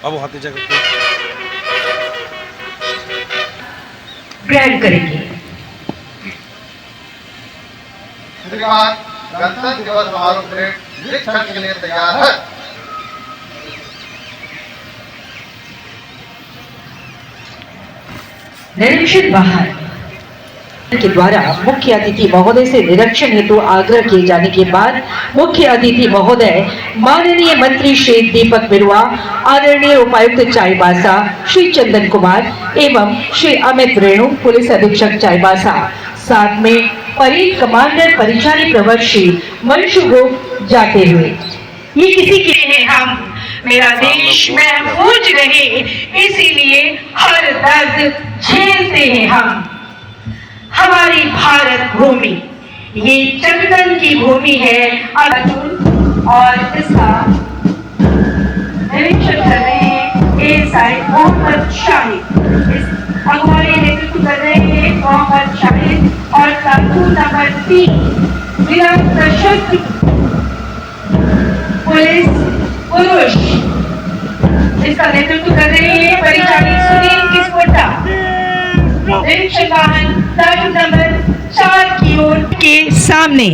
बाबू हाथी जगह ग्रहण करेंगे। श्रीमान गणतंत्र दिवस समारोह परेड निरीक्षण के लिए तैयार है। निरीक्षण बाहर के द्वारा मुख्य अतिथि महोदय से निरीक्षण हेतु आग्रह किए जाने के बाद मुख्य अतिथि महोदय माननीय मंत्री श्री दीपक बिरुआ, आदरणीय उपायुक्त चाईबासा श्री चंदन कुमार एवं श्री अमित रेणु पुलिस अधीक्षक चाईबासा, साथ में परेड कमांडर परिचारी प्रवक्ता श्री मनशुभोग जाते हुए ये किसी के लिए हम मेरा देश महफूज रहे, इसीलिए हर दर्द झेलते हैं हम। हमारी भारत भूमि ये चंदन की भूमि है और इसका निरीक्षण कर रहे हैं एएसआई मोहम्मद शाहिद। इस अगुवाई नेतृत्व कर रहे हैं मोहम्मद शाहिद और प्लाटून नंबर 3 जिला सशस्त्र पुलिस पुरुष, इसका नेतृत्व कर रहे हैं परिचारी सुनील किस्पोटा। निरीक्षण वाहन प्लाटून नंबर 4 की ओर के सामने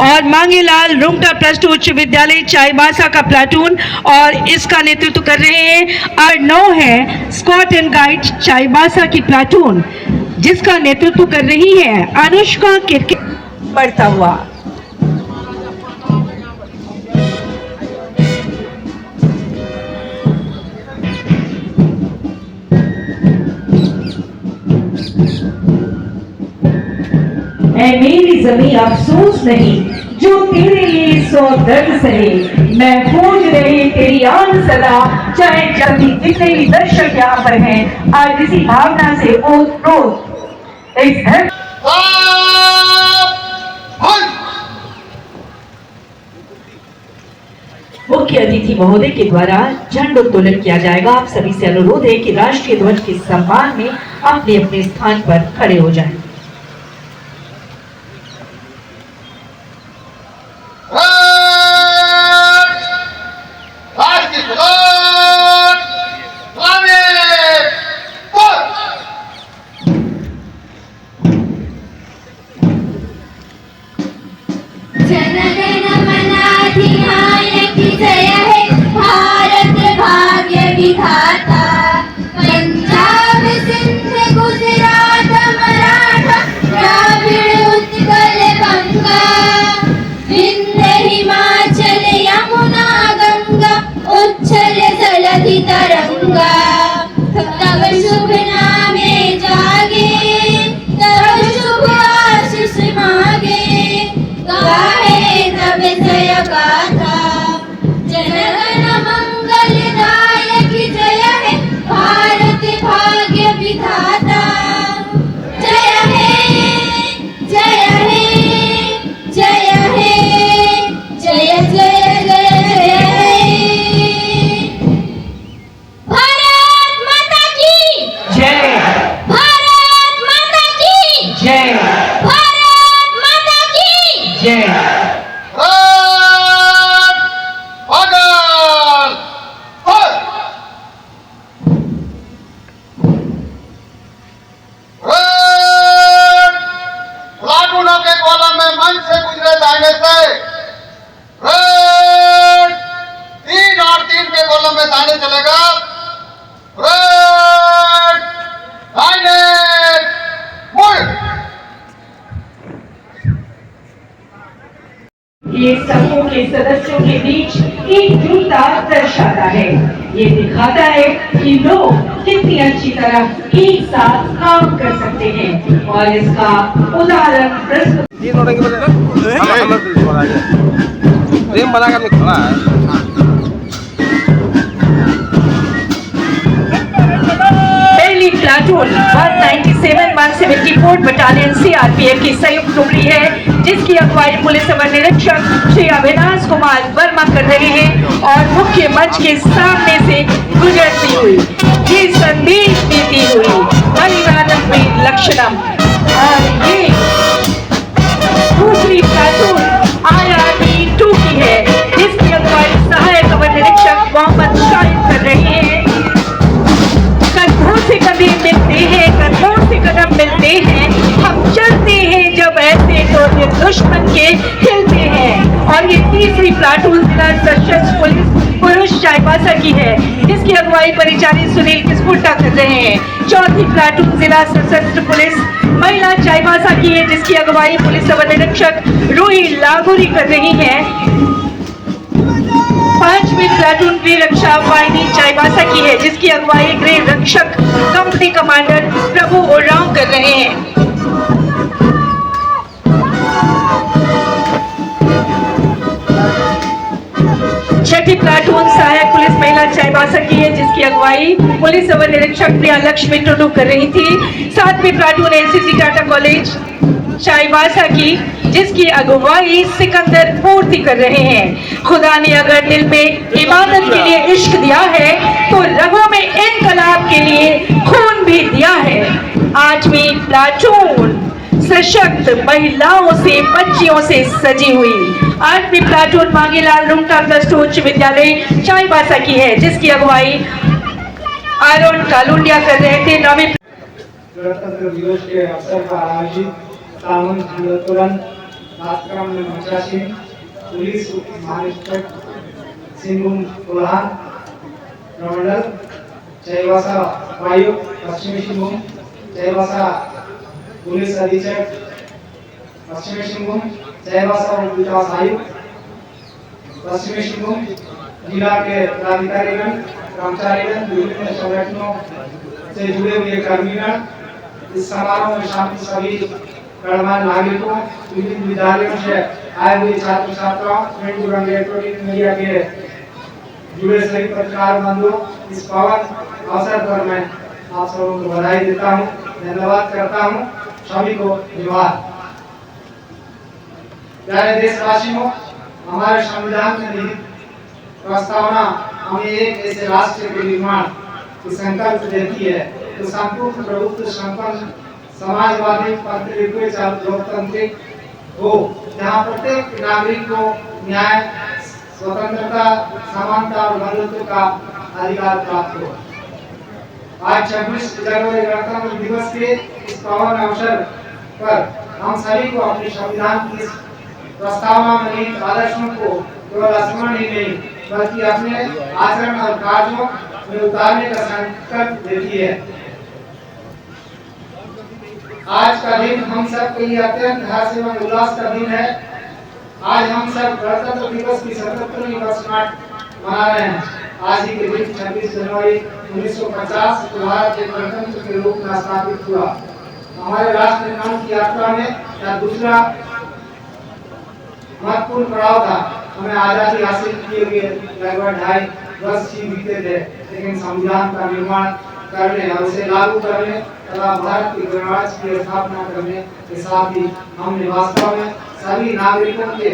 और मांगेलाल रुंगटा प्लस 2 उच्च विद्यालय चाईबासा का प्लाटून और इसका नेतृत्व कर रहे हैं और 9 है स्कॉट एंड गाइड चाईबासा की प्लाटून, जिसका नेतृत्व कर रही है अनुष्का किरकिर बढ़ता हुआ। मेरी जमीन अफसोस नहीं जो तेरे लिए 100 दर्द सहे, महफूज रहे तेरी आन सदा, चाहे जब भी जितने भी दर्शक यहाँ पर हैं आज इसी भावना से ओत इस धरती। मुख्य अतिथि महोदय के द्वारा झंडोत्तोलन किया जाएगा। आप सभी से अनुरोध है कि राष्ट्रीय ध्वज के सम्मान में अपने अपने स्थान पर खड़े हो जाएं। पंजाब सिंध गुजरात मराठा द्राविड़ उत्कल बंगा, विंध्य हिमाचल यमुना गंगा, उच्छल जलधि तरंगा। तब शुभ नामे जागे, तब शुभ आशीष मांगे, गाहे तब जय गाथा। जनगण मंगलदायक जय है भारत भाग्य विधाता। जय है जय है जय है जय जय जय भारत माता की जय, भारत माता की जय, भारत माता की जय। ये समूह के सदस्यों के बीच एकजुटता दर्शाता है। ये दिखाता है कि लोग कितनी अच्छी तरह एक साथ काम कर सकते हैं और इसका उदाहरण प्रस्तुत। फ्रेम बना कर खड़ा है। 197 174 बटालियन CRPF की संयुक्त टुकड़ी है, जिसकी अगुवाई पुलिस अवर निरीक्षक श्री अविनाश कुमार वर्मा कर रहे हैं और मुख्य मंच के सामने से गुजरती हुई ये संदेश देती हुई बलिदानम लक्षणम। और ये दूसरी प्लाटून IRB 2 की है, जिसकी अगुवाई सहायक अवर निरीक्षक मोहम्मद शाहिद कर रहे हैं। कंधों से कंधे मिलते हैं, कंधों से कदम मिलते हैं, हम चलते हैं जब ऐसे तो ये दुश्मन के हिलते हैं। और ये तीसरी प्लाटून जिला सशस्त्र पुरुष चाईबासा की है, जिसकी अगुवाई परिचारी सुनील किस्पुट्टा कर रहे हैं। चौथी प्लाटून जिला सशस्त्र पुलिस महिला चाईबासा की है, जिसकी अगुवाई पुलिस अवर निरीक्षक रूही लागोरी कर रही है। पांचवी प्लाटून गृह रक्षा वाहिनी चाईबासा की है, जिसकी अगुवाई गृह रक्षक कंपनी कमांडर प्रभु ओरांव कर रहे हैं। छठी प्लाटून सहायक पुलिस महिला चाईबासा की है, जिसकी अगुवाई पुलिस अवर निरीक्षक प्रिया लक्ष्मी टुडू कर रही थी। सातवीं platoon NCC Tata college Chaibasa की, जिसकी अगुवाई सिकंदर पूर्ति कर रहे हैं। खुदा ने अगर दिल में इबादत के लिए इश्क दिया है, तो रगों में इनकलाब के लिए खून भी दिया है। आठवीं प्लाटून सशक्त महिलाओं से बच्चियों से सजी हुई 8वीं प्लाटून मांगीलाल रुंगटा प्लस 2 उच्च विद्यालय चाईबासा की है, जिसकी अगुवाई आरोन कालुंडिया कर रहे थे। 9वीं गणतंत्र दिवस के अवसर पर आयोजित सामूहिक झंडोत्तोलन कार्यक्रम में मंचासी पुलिस महानिरीक्षक सिंघुम कोल्हान प्रमंडल चाईबासा वायु पश्चिमी सिंहभूम चाईबासा पुलिस अधीक्षक पश्चिमी सिंहभूम चाईबासा विकास आयुक्त पश्चिमी सिंहभूम जिला के पदाधिकारीगण कर्मचारीगण विभिन्न संगठनों से जुड़े हुए कर्मीगण इस समारोह में शामिल सभी गणमान्य नागरिकों विभिन्न विद्यालयों से आए हुए छात्र छात्राओं प्रिंट एवं इलेक्ट्रॉनिक मीडिया के जुड़े सभी पत्रकार बंधुओं, इस पावन अवसर पर मैं आप सबों को बधाई देता हूँ, धन्यवाद करता हूँ। सभी को धन्यवाद। प्यारे देशवासियों, हमारे संविधान में निहित प्रस्तावना हमें एक ऐसे राष्ट्र के निर्माण की संकल्प देती है तो संपूर्ण प्रभुत्व संपन्न समाजवादी लोकतांत्रिक हो, जहाँ प्रत्येक नागरिक को न्याय, स्वतंत्रता, समानता और बंधुत्व का अधिकार प्राप्त हो। आज 26 जनवरी गणतंत्र दिवस के इस पावन अवसर पर हम सभी को अपने संविधान की प्रस्तावना में निहित आदर्शों को केवल स्मरण ही नहीं बल्कि अपने आचरण और कार्यों में उतारने का संकल्प देती है। आज का दिन हम सब के लिए अत्यंत हर्ष एवं उल्लास का दिन है। आज हम सब गणतंत्र दिवस की 77वीं वर्षगांठ मना रहे हैं। आज ही के दिन 26 जनवरी 1950 को भारत के गणतंत्र के रूप में स्थापित हुआ। हमारे राष्ट्र निर्माण की यात्रा में यह दूसरा महत्वपूर्ण पड़ाव था। हमें आजादी हासिल किए हुए लगभग 2.5 वर्ष ही बीते थे, लेकिन संविधान का निर्माण करने और उसे लागू करने तथा भारत की गणराज्य की स्थापना करने के साथ ही हमने वास्तव में सभी नागरिकों के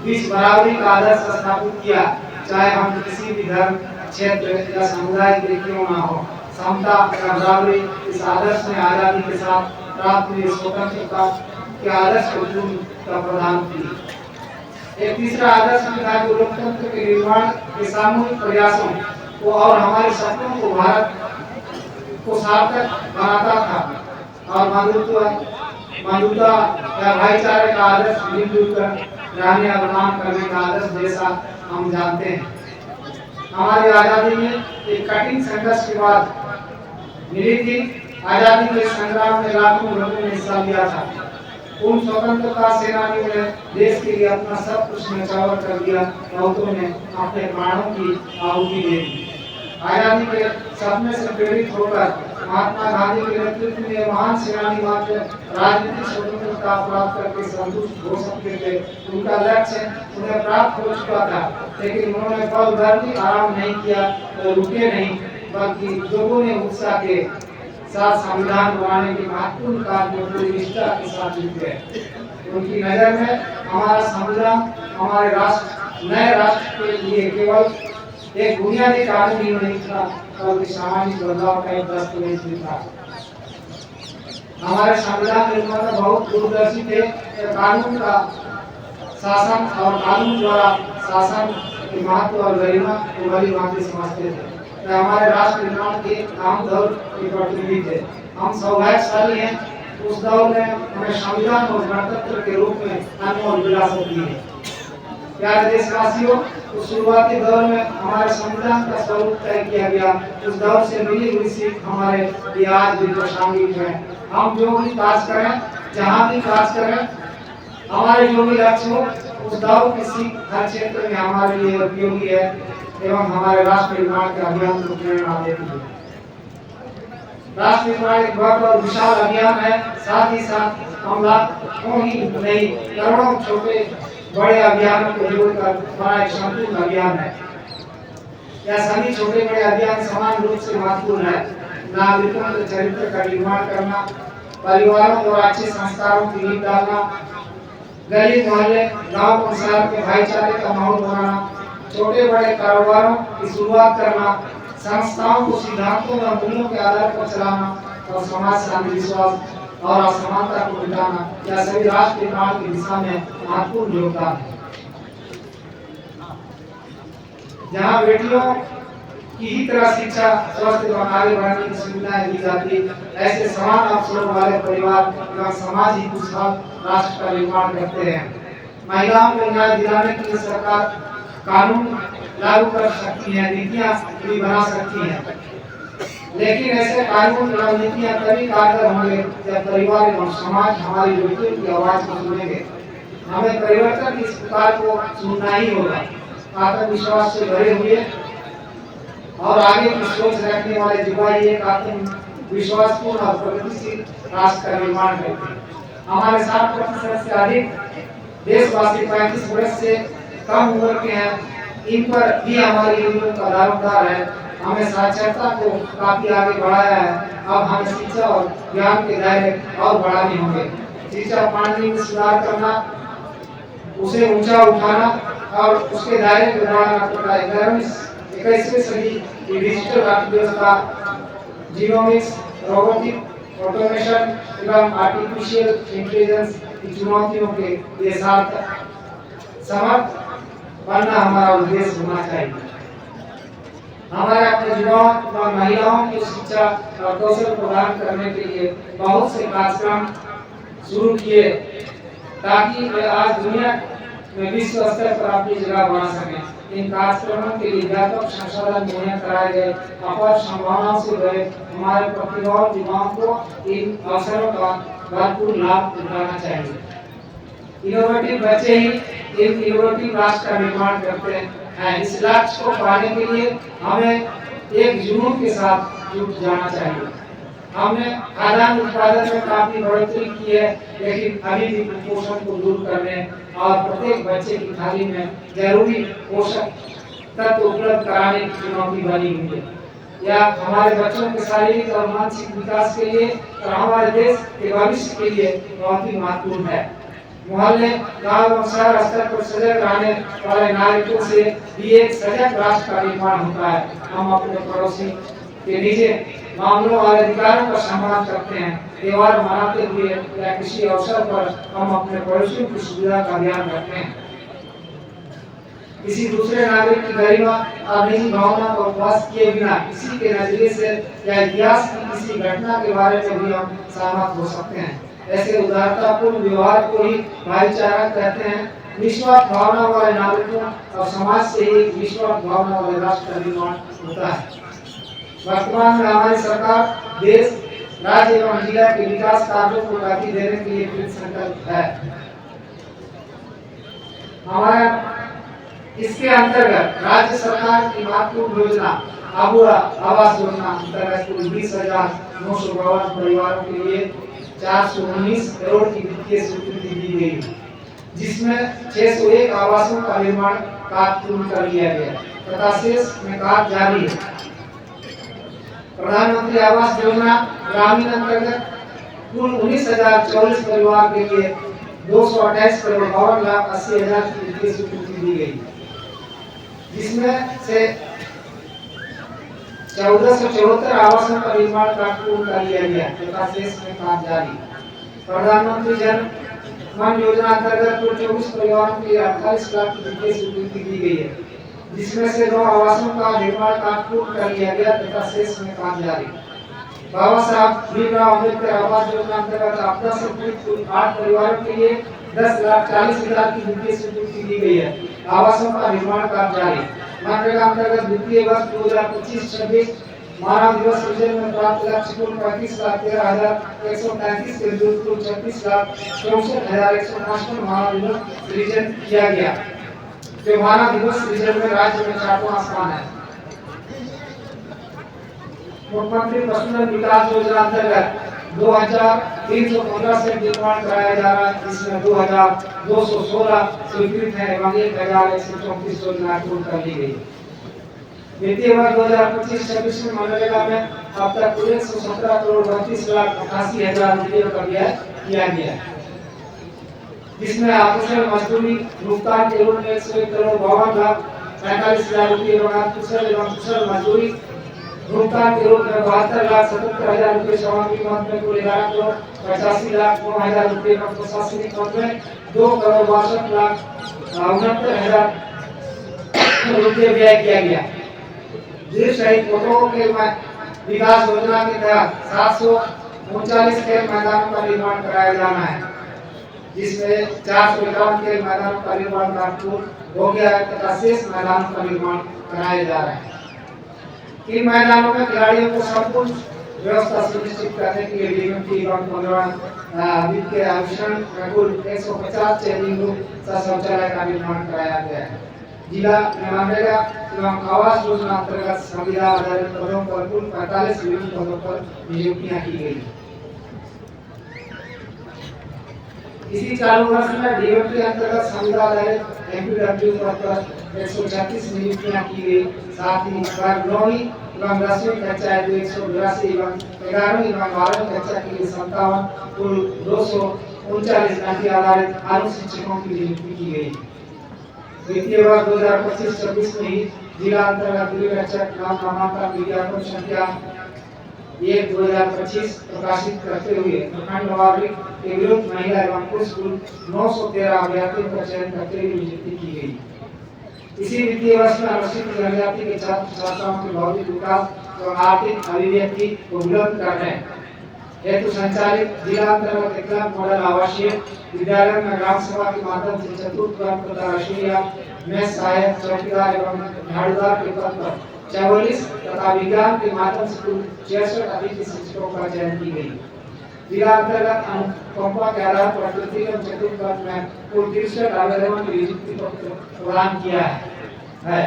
बीच बराबरी का आदर्श स्थापित किया, चाहे हम किसी भी धर्म, क्षेत्र या समुदाय के क्यों न हो। समता या बराबरी इस आदर्श ने आजादी के साथ प्राप्त हुई स्वतंत्रता के आदर्श को पूर्ण प्रदान की। एक तीसरा आदर्श था जो लोकतंत्र के निर्माण के सामूहिक प्रयासों को और हमारे सपनों को भारत को सार्थक बनाता था और बंधुता या भाईचारे का आदर्श मिलजुल कर रहने और काम करने का आदर्श जैसा हम जानते हैं। हमारी आजादी में एक कठिन संघर्ष के बाद मिली थी। आजादी के संग्राम में लाखों लोगों ने हिस्सा लिया था। उन स्वतंत्रता सेनानियों ने देश के लिए अपना सब कुछ न्यौछावर कर दिया। बहुतों ने अपने प्राणों की आहुति दे दी। आजादी के सपने से प्रेरित होकर महात्मा गांधी के नेतृत्व में महान सेनानी मात्र राजनीतिक स्वतंत्रता प्राप्त करके संतुष्ट हो सकते थे। उनका लक्ष्य उन्हें प्राप्त हो चुका था, लेकिन उन्होंने पल भर भी आराम नहीं किया और रुके नहीं, बल्कि लोगों ने उत्साह के साथ संविधान बनाने के महत्वपूर्ण कार्य में पूरी निष्ठा के साथ जुटे हैं। उनकी नजर में हमारा संविधान हमारे राष्ट्र नए राष्ट्र के लिए केवल एक बुनियादी कानून ही नहीं था, बल्कि सामाजिक बदलाव का एक दस्तावेज भी था। हमारे संविधान निर्माता बहुत दूरदर्शी थे। कानून का शासन और कानून द्वारा शासन के महत्व और गरिमा को भली भांति समझते थे। हमारे राष्ट्र निर्माण के आम दौर के प्रतिनिधि थे। हम सौभाग्यशाली हैं, उस दौर में हमें संविधान और गणतंत्र के रूप में अनमोल विरासत दी है। प्यारे देशवासियों, उस शुरुआती दौर में हमारे संविधान का स्वरूप तय किया गया। उस दौर से मिली हुई सीख हमारे लिए आज भी प्रासंगिक है। हम जो भी काज करें, जहाँ भी काज करें, हमारे जो भी लक्ष्य हो, उस दौर की सीख हर क्षेत्र में हमारे लिए उपयोगी है एवं हमारे राष्ट्र निर्माण के अभियान को प्रेरणा देती है। राष्ट्र निर्माण एक बहुत और विशाल अभियान है। साथ ही साथ हम लाखों ही नहीं, करोड़ों छोटे बड़े अभियानों को जोड़कर बड़ा एक संपूर्ण अभियान है। यह सभी छोटे बड़े अभियान समान रूप से महत्वपूर्ण है। नागरिकों के चरित्र का निर्माण करना, परिवारों और अच्छे संस्कारों की नींव डालना, गली मोहल्ले गांव और शहर के भाईचारे का माहौल बनाना, छोटे बड़े कारोबारों की शुरुआत करना, संस्थाओं को सिद्धांतों और मूल्यों के आधार पर चलाना और समाज से अंधविश्वास और असमानता को मिटाना, यह सभी राष्ट्र निर्माण की दिशा में महत्वपूर्ण योगदान है। जहाँ बेटियों की ही तरह शिक्षा, स्वस्थ एवं आगे बढ़ने की सुविधाएं दी जाती, ऐसे समान अवसरों वाले परिवार एवं समाज ही खुशहाल राष्ट्र का निर्माण करते हैं। महिलाओं को न्याय दिलाने के लिए सरकार कानून लागू कर सकती है, नीतियां भी बना सकती है, लेकिन ऐसे कानून एवं नीतियां तभी कारगर होंगे जब परिवार एवं समाज हमारी बेटियों की आवाज को सुनेंगे। हमें परिवर्तन की इस पुकार को सुनना ही होगा। आत्मविश्वास से भरे हुए और आगे की सोच रखने वाले युवा ही एक आत्मविश्वासपूर्ण और प्रगतिशील राष्ट्र का निर्माण करते हैं। हमारे 60% से अधिक देशवासी 35 वर्ष से कम उम्र के हैं। इन पर भी हमारी नीतियों का दारोमदार है। हमें साक्षरता को काफी आगे बढ़ाया है। अब हमें शिक्षा और ज्ञान के दायरे और बढ़ाने होंगे। शिक्षा पानी में सुधार करना, उसे ऊंचा उठाना और उसके दायरे को बढ़ाना पड़ता है। 21वीं सदी की डिजिटल अर्थव्यवस्था, जीनोमिक्स, रोबोटिक, ऑटोमेशन एवं आर्टिफिशियल इंटेलिजेंस की चुनौतियों के लिए समर्थ बनना हमारा उद्देश्य होना चाहिए। हमारे अपने युवाओं और महिलाओं को शिक्षा और कौशल प्रदान करने के लिए बहुत से कार्यक्रम शुरू किए ताकि वे आज दुनिया में विश्व स्तर पर अपनी जगह बना सकें। इन कार्यक्रमों के लिए व्यापक संसाधन मुहैया कराए गए। अपार संभावनाओं से भरे हमारे प्रतिभावान युवाओं को इन अवसरों का भरपूर लाभ उठाना चाहिए। इनोवेटिव बच्चे ही एक इनोवेटिव राष्ट्र का निर्माण करते हैं। इस लक्ष्य को पाने के लिए हमें एक जुनून के साथ जुट जाना चाहिए। हमने खाद्यान्न उत्पादन में काफी बढ़ोतरी की है, लेकिन अभी भी कुपोषण को दूर करने और प्रत्येक बच्चे की थाली में जरूरी पोषक तत्व उपलब्ध कराने की चुनौती बनी हुई है। यह हमारे बच्चों के शारीरिक और मानसिक विकास के लिए और हमारे देश के भविष्य के लिए बहुत ही महत्वपूर्ण है। मोहल्ले, गांव और शहर स्तर पर सजग रहने वाले नागरिकों से भी एक सजग राष्ट्र का निर्माण होता है। हम अपने पड़ोसी के निजी मामलों और अधिकारों का सम्मान करते हैं। त्योहार मनाते हुए या किसी अवसर पर हम अपने पड़ोसियों की सुविधा का ध्यान रखते हैं। किसी दूसरे नागरिक की गरिमा और निजी भावना को उपवास किए बिना किसी के नजरिए से या इतिहास की किसी घटना के बारे में भी हम सहमत हो सकते हैं। ऐसे उदारतापूर्ण व्यवहार को ही भाईचारा कहते हैं। निस्वार्थ भावना वाले नागरिकों और समाज से ही निस्वार्थ भावना वाले राष्ट्र का निर्माण होता है। वर्तमान में हमारी सरकार देश, राज्य एवं जिला के विकास कार्यों को गति देने के लिए कृत संकल्प है। हमारा इसके अंतर्गत राज्य सरकार की महत्वपूर्ण योजना आबूरा आवास योजना अंतर्गत कुल 20,952 परिवारों के लिए 419 करोड़ की वित्तीय स्वीकृति दी गई, जिसमें 601 आवासों का निर्माण कार्य पूर्ण कर लिया गया तथा शेष में कार्य जारी है। प्रधानमंत्री आवास योजना ग्रामीण अंतर्गत कुल 19,024 परिवार के लिए 228 करोड़ 52,80,000 की वित्तीय स्वीकृति दी गई, जिसमें से 1474 आवासों का निर्माण कार्य पूर्ण कर लिया गया तथा शेष में काम जारी। प्रधानमंत्री जन धन योजना अंतर्गत कुल 24 परिवारों के लिए 48 लाख की वित्तीय स्वीकृति दी गई है, जिसमें से 2 आवासों का निर्माण कार्य पूर्ण कर लिया गया तथा शेष में काम जारी। बाबा साहब भीमराव अम्बेडकर आवास योजना अंतर्गत आपदा से पीड़ित कुल 8 परिवारों के लिए 10,40,000 की वित्तीय स्वीकृति दी गई है। आवासों का निर्माण कार्य जारी। मनरेगा अंतर्गत वित्तीय वर्ष 2025-26 मानव दिवस सृजन में प्राप्त लक्ष्य कुल 35,13,133 के विरुद्ध कुल 36,64,155 मानव दिवस सृजन किया गया, जो मानव दिवस सृजन में राज्य में 4वां स्थान है। मुख्यमंत्री पशुधन विकास योजना अंतर्गत 2,315 से निर्माण कराया जा रहा है, जिसमें 2,216 स्वीकृत है एवं 1,134 योजनाएं पूर्ण कर ली गई। वित्तीय वर्ष 2025-26 में मनरेगा में अब तक कुल 117 करोड़ 32,88,000 रुपये का व्यय किया गया, जिसमें अकुशल मजदूरी भुगतान के रूप में 101 करोड़ 52,45,000 रुपये एवं कुशल एवं कुशल मजदूरी भुगतान के रूप में 72,77,000 रुपये सामग्री मद में कुल 11,85,09,000 रुपये का प्रशासनिक मद में 2,62,69,000 रुपये व्यय किया गया। देश सहित फोटो के विकास योजना के तहत 739 खेल मैदानों का निर्माण कराया जाना है, जिसमें 451 खेल मैदानों का निर्माण पूर्ण हो गया है तथा शेष मैदानों का निर्माण कराया जा रहा है। इन मैदानों में खिलाड़ियों को संपूर्ण व्यवस्था सुनिश्चित करने के लिए डीएमटी एवं 15 वित्तीय आभूषण कुल 150 चेंजिंग रूम तथा शौचालय का निर्माण कराया गया है। जिला मनरेगा एवं आवास योजना अंतर्गत संविदा आधारित पदों पर कुल 45 विभिन्न पदों पर नियुक्तियां की गई। इसी चालू वर्ष में डीएमटी अंतर्गत संविदा आधारित एमपीडब्ल्यू पद पर 136 नियुक्तियां की गई। साथ ही वर्ग 9वीं एवं 10वीं कक्षा 182 एवं 11वीं एवं 12वीं कक्षा के लिए 57 कुल 239 घंटे आधारित अनुशिक्षकों की नियुक्ति की गई। वित्तीय वर्ष 2025-26 में ही जिला अंतर्गत गृहरक्षक नामांकन विज्ञापन संख्या 1/2025 प्रकाशित करते हुए प्रखंड वार्ड के विरुद्ध महिला एवं पुरुष कुल 913 अभ्यर्थियों का चयन करते हुए नियुक्ति की गई। इसी वित्तीय वर्ष में अनुसूचित जनजाति के छात्र छात्राओं के भौतिक विकास और आर्थिक अभिव्यक्ति को बुलंद करने हेतु संचालित जिला अंतर्गत एकलव्य मॉडल आवासीय विद्यालय में ग्राम सभा के माध्यम से चतुर्थ वर्ग तथा रसोइया में सहायक चौकीदार एवं झाड़ूदार के पद पर 44 तथा विज्ञान के माध्यम से कुल 66 अतिथि शिक्षकों का चयन की गई। जिला अंतर्गत अनुकंपा के आधार पर तृतीय चतुर्थ वर्ग में कुल 63 आवेदनों की नियुक्ति पत्र प्रदान किया है।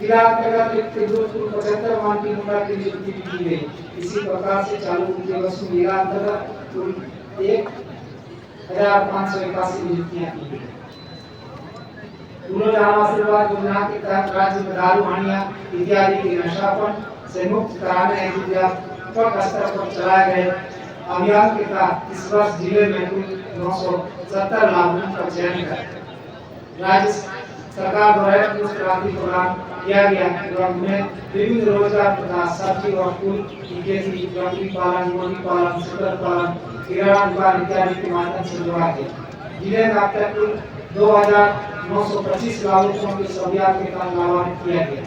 जिला अंतर्गत रिक्त कुल 75 मानकीय मुद्रा की नियुक्ति की गई। इसी प्रकार से चालू वित्तीय वर्ष में जिला अंतर्गत कुल 1,581 नियुक्तियां की गई। आशीर्वाद योजना के तहत राज्य में दारू हानिया इत्यादि के नशापन से मुक्त कराने हेतु व्यापक स्तर पर चलाए गए अभियान के तहत इस वर्ष जिले में कुल 970 लाभुकों का चयन कर राज्य सरकार द्वारा क्रांति प्रोग्राम किया गया एवं उन्हें विभिन्न रोजगार तथा सब्जी और फूल खेती बकरी पालन मुर्गी पालन सुअर पालन किराना दुकान इत्यादि के माध्यम से जोड़ा गया। जिले में अब तक कुल 2,925 लाभुकों के अभियान के तहत लाभान्वित किया गया।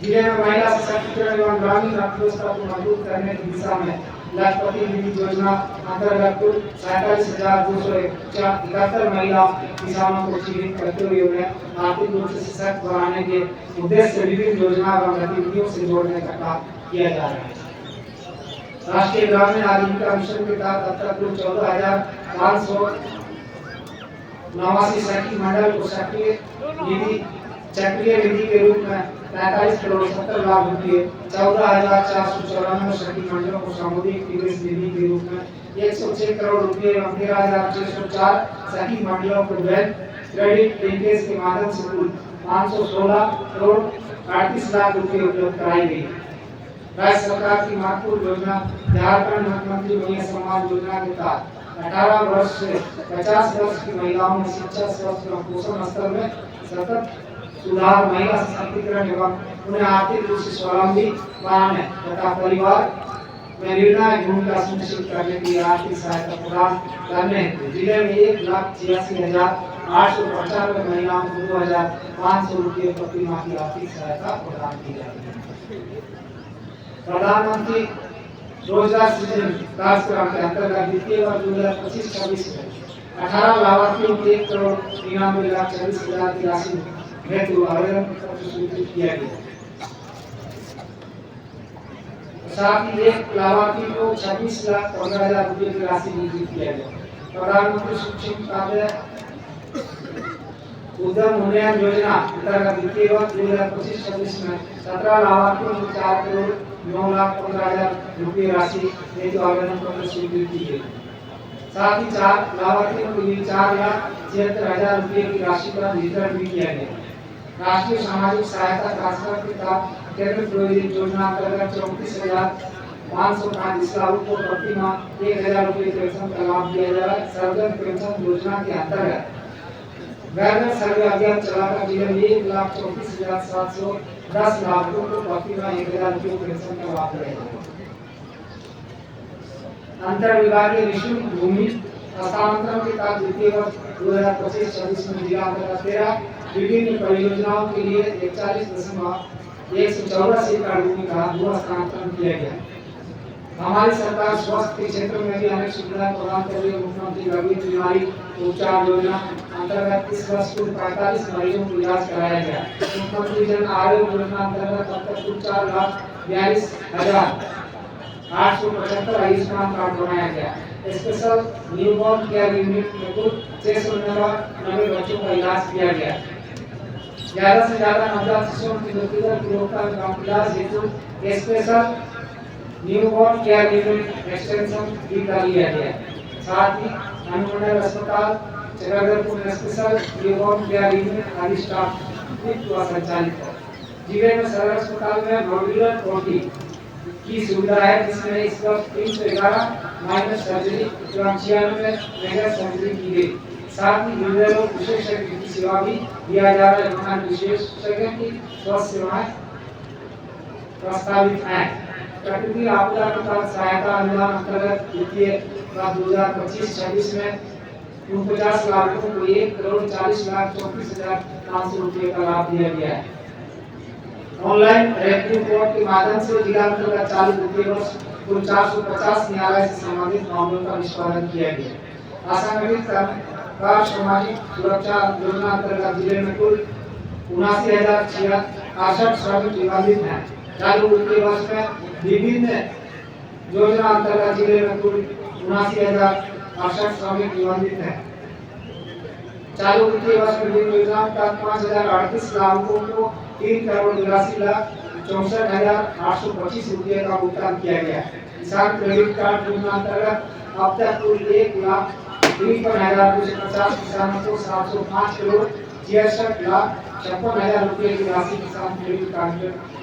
जिले में महिला सशक्तिकरण एवं ग्रामीण अर्थव्यवस्था को मजबूत करने की दिशा में लखपति दीदी योजना अंतर्गत कुल 47,271 महिला किसानों को चिन्हित करते हुए उन्हें आर्थिक रूप से सशक्त बनाने के उद्देश्य से विभिन्न योजना एवं गतिविधियों से जोड़ने का काम किया जा रहा है। राष्ट्रीय ग्रामीण आजीविका मिशन के तहत अब तक कुल 14,589 सखी मंडल को चक्रीय निधि के रूप में 45 करोड़ 70 लाख रुपये 14,494 सखी मंडलों को सामुदायिक निवेश निधि के रूप में 106 करोड़ रुपये एवं 13,604 सखी मंडलों को बैंक क्रेडिट लिंकेज के माध्यम से कुल 516 करोड़ 38 लाख रुपये उपलब्ध कराई गई। राज्य सरकार की महत्वपूर्ण योजना झारखंड मुख्यमंत्री महिला सम्मान योजना के तहत 18 वर्ष से 50 वर्ष की महिलाओं में शिक्षा, स्वास्थ्य एवं पोषण स्तर में सतत सुधार, महिला सशक्तिकरण एवं उन्हें आर्थिक रूप से स्वावलंबी बनाने तथा परिवार में निर्णायक भूमिका सुनिश्चित करने के लिए आर्थिक सहायता प्रदान करने हेतु जिले में 1,86,895 महिलाओं को 2,500 रुपये प्रति माह की आर्थिक सहायता प्रदान की जाती है। प्रधानमंत्री रोजगार सृजन कार्यक्रम के अंतर्गत वित्तीय वर्ष 2025-26 में 18 लाभार्थियों को 1,93,40,40,000 की राशि हेतु आवेदन पत्र स्वीकृत किया गया। साथ ही एक लाभार्थी को 26,15,000 रुपये की राशि वितरित किया गया। प्रधानमंत्री सूक्ष्म कार्य उद्यम उन्नयन योजना अंतर्गत वित्तीय वर्ष 2025-26 में 17 लाभार्थियों को 4,09,15,000 रुपये राशि हेतु आवेदन पत्र स्वीकृत की गई। साथ ही 4 लाभार्थियों को 4,76,000 रुपये की राशि का वितरण भी किया गया। राष्ट्रीय सामाजिक सहायता कार्यक्रम के तहत केंद्र प्रायोजित योजना अंतर्गत 34,505 लाभुकों को प्रति माह 1,000 रुपये पेंशन का लाभ दिया जा रहा है। सर्वजन पेंशन योजना के अंतर्गत वैध सर्वे अभियान चलाकर जिले में 1,34,710 लाभुकों को प्रति माह 1,000 रुपये पेंशन का लाभ दिया जाएगा। अंतर विभागीय निःशुल्क भूमि हस्तांतरण के तहत वित्तीय वर्ष 2025-26 में जिला अंतर्गत 13 विभिन्न परियोजनाओं के लिए 41,114 एकड़ भूमि का भू हस्तांतरण किया गया। हमारी सरकार स्वास्थ्य के क्षेत्र में भी अनेक सुविधाएं प्रदान कर रही है। मुख्यमंत्री गंभीर बीमारी उपचार योजना अंतर्गत इस वर्ष कुल 45 मरीजों को इलाज कराया गया। मुख्यमंत्री जन आरोग्य योजना अंतर्गत अब तक कुल 4,42,875 आयुष्मान कार्ड बनाया गया। स्पेशल न्यूबॉर्न केयर यूनिट में कुल 699 बच्चों का इलाज किया गया। ज्यादा से ज्यादा नवजात शिशुओं की मृत्यु दर की रोकथाम एवं इलाज हेतु special newborn care unit extension भी कर लिया गया। साथ ही अनुमंडल अस्पताल चक्रधरपुर में स्पेशल न्यूबॉर्न केयर यूनिट आदि स्टाफ संचालित है। जिले में सदर अस्पताल में मॉड्यूलर ओटी की सुविधा है, जिसमें इस वर्ष 311 माइनर सर्जरी एवं 96 मेजर सर्जरी की गई। साथ ही हृदय विशेषज्ञ की सेवा भी दिया जा रहा है। वहाँ विशेषज्ञ की स्वास्थ्य सेवाएं प्रस्तावित हैं। प्रकृति आपदा के तहत सहायता अनुदान अंतर्गत वित्तीय वर्ष 2025-26 में 49 लाभुकों को 1,40,34,500 रुपये का लाभ दिया गया है। ऑनलाइन रेवेन्यू कोर्ट के माध्यम से जिला अंतर्गत चालू वित्तीय वर्ष कुल 450 न्यायालय से संबंधित मामलों का निष्पादन किया गया। असंगठित कर्मकार सामाजिक सुरक्षा योजना अंतर्गत जिले में कुल 79,068 श्रमिक निबंधित हैं। चालू वित्तीय वर्ष में विभिन्न योजना अंतर्गत जिले में कुल 79,068 श्रमिक निबंधित हैं। चालू वित्तीय वर्ष में विभिन्न योजनाओं का 5,038 लाभुकों को 3,82,64,825 रुपये का भुगतान किया गया। किसान क्रेडिट कार्ड योजना अंतर्गत अब तक कुल 1,53,250 किसानों को 705,66,56,000 रुपये की राशि किसान क्रेडिट कार्ड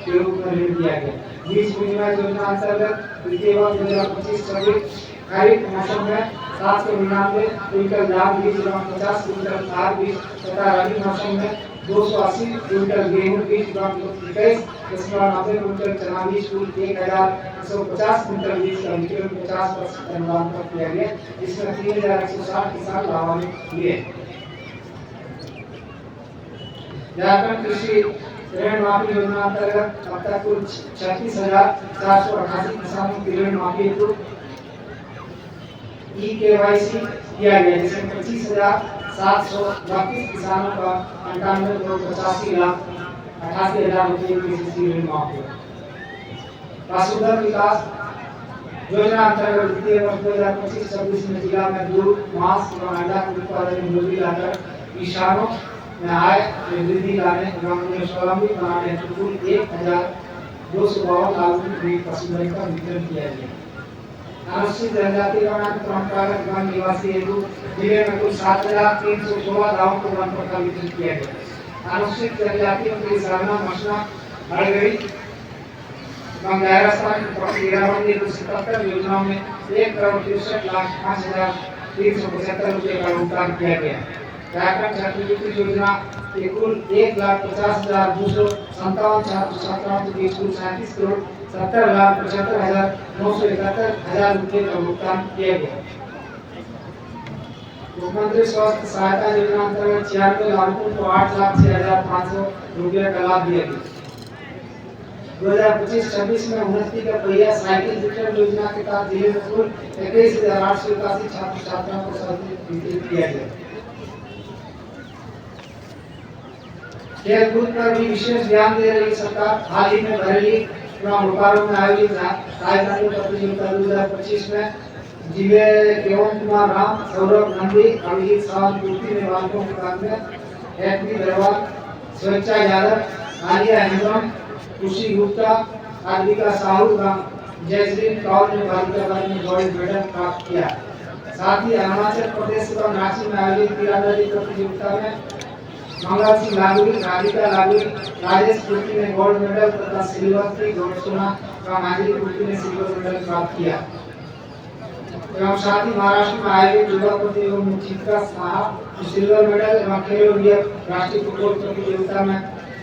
के रूप में ऋण दिया गया। बीज विनिमय योजना अंतर्गत वित्तीय वर्ष 2025-26 खरीफ मौसम में 799 क्विंटल धान बीज एवं 50 क्विंटल खाद बीज तथा रबी मौसम में 280 क्विंटल गेहूं बीज एवं 21.90 क्विंटल चना बीज कुल 1,150 क्विंटल बीज का वितरण 50% अनुदान पर किया गया, जिसमें 3,160 किसान लाभान्वित हुए। झारखंड कृषि ऋण माफी योजना अंतर्गत अब तक कुल 36,488 किसानों की ऋण माफी हेतु ई-केवाईसी किया गया, जिसमें 25,732 किसानों का 98,85,88,000 रुपये की कृषि ऋण माफ हुआ। पशुधन विकास योजना अंतर्गत वित्तीय वर्ष 2025-26 में जिला में दूध, मांस एवं अंडा के उत्पादन में वृद्धि लाकर किसानों में आय में वृद्धि लाने एवं उन्हें स्वावलंबी बनाने हेतु कुल 1,252 लाभुकों को पशुधन का वितरण किया गया। अनुसूचित जनजाति एवं परंपरागत वन निवासी हेतु जिले में कुल 7,316 गाँवों को वन पट्टा वितरित किया गया। अनुसूचित जनजातियों के लिए सरना, मसना, हड़गड़ी एवं दायरा स्थान की प्रॉपर्टी 11,177 योजनाओं में 1,63,05,375 रुपये का भुगतान किया गया। झारखंड छात्रवृत्ति योजना के कुल 1,50,257 छात्र छात्राओं के बीच कुल 37,75,971 रुपये का भुगतान किया गया। मुख्यमंत्री स्वास्थ्य सहायता योजना अंतर्गत 96 लाभुकों को 8,06,500 रुपये का लाभ दिया गया। 2025-26 में उन्नति का पहिया साइकिल वितरण योजना के तहत जिले में कुल 21,881 छात्र छात्राओं को वितरित किया गया। खेलकूद पर भी विशेष ध्यान दे रही सरकार। हाल ही में बरेली एवं बोकारो में आयोजित ताइक्वांडो प्रतियोगिता 2025 में जिले एवं कुमार राम, सौरभ नंदी, अभिजीत सावंत कुर्ती ने बालकों के भाग में हैप्पी दरबार, स्वेच्छा यादव, आलिया हेम्ब्रम, खुशी गुप्ता, आदिका साहू एवं जयश्री कौर ने बालिका वर्ग में गोल्ड मेडल प्राप्त किया। साथ ही अरुणाचल प्रदेश एवं रांची में आयोजित तीरंदाजी प्रतियोगिता में मंगल सिंह लागुरी, राधिका लागुरी, राजेश कुर्ती ने गोल्ड मेडल तथा सिल्वर की घोषणा एवं अंजलि कुर्ती ने सिल्वर मेडल प्राप्त किया। एवं साथ ही महाराष्ट्र में आयोजित युवा प्रतियोगिता में चित्रा साहा सिल्वर मेडल एवं खेलो इंडिया राष्ट्रीय फुटबॉल प्रतियोगिता में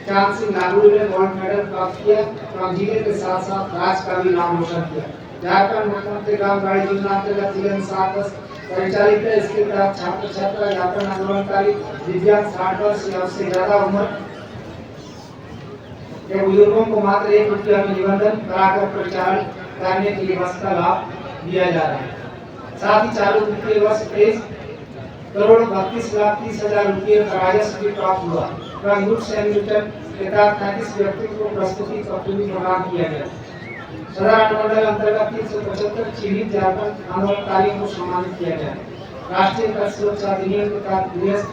चांद सिंह लागुरी ने गोल्ड मेडल प्राप्त किया एवं जिले के साथ साथ राज्य का भी नाम रोशन किया। झारखंड मुख्यमंत्री ग्राम गाड़ी योजना अंतर्गत जिले में 7 बस परिचालित है। इसके तहत छात्र छात्रा झारखंड आंदोलनकारी दिव्यांग 60 वर्ष या उससे ज्यादा उम्र के बुजुर्गों को मात्र 1 रुपया में निबंधन कराकर परिचालन करने के लिए बस का लाभ दिया जा रहा है। साथ ही चालू वित्तीय वर्ष 23,32,30,00,000 रुपये का राजस्व भी प्राप्त हुआ। गुड्स एंड रिटर्न के तहत 35 व्यक्तियों को प्रस्तुति पत्र भी प्रदान किया गया। सदर अनुमंडल अंतर्गत 375 चिन्हित झारखंड आंदोलनकारियों को सम्मानित किया गया। राष्ट्रीय कर सुरक्षा अधिनियम के तहत गृहस्थ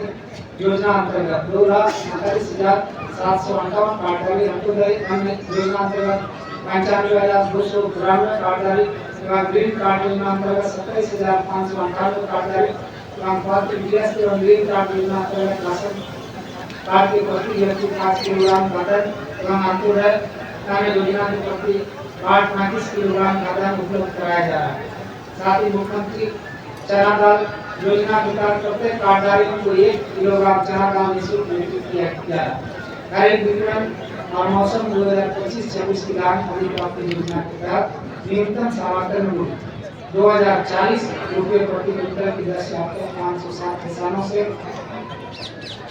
योजना अंतर्गत 2,48,758 कार्डधारी अंत्योदय अन्न योजना अंतर्गत 95,293 कार्डधारी एवं ग्रीन कार्ड योजना अंतर्गत 27,598 कार्डधारी एवं पात्र गृहस्थ एवं ग्रीन कार्ड योजना अंतर्गत राशन कार्ड के प्रति व्यक्ति 5 किलोग्राम खाद्यान्न एवं अंत्योदय अन्न योजना के प्रति 35 किलोग्राम खाद्यान्न उपलब्ध कराया जा रहा है। साथ ही मुख्यमंत्री चना दाल योजना के तहत प्रत्येक कार्डधारियों को 1 किलोग्राम चना दाल निःशुल्क वितरित किया जा रहा है। खरीफ विपणन और मौसम 2025-26 की धान खरीद प्राप्ति योजना के तहत न्यूनतम समर्थन मूल्य 2,040 रुपये प्रति क्विंटल की दर से आपको 560 किसानों से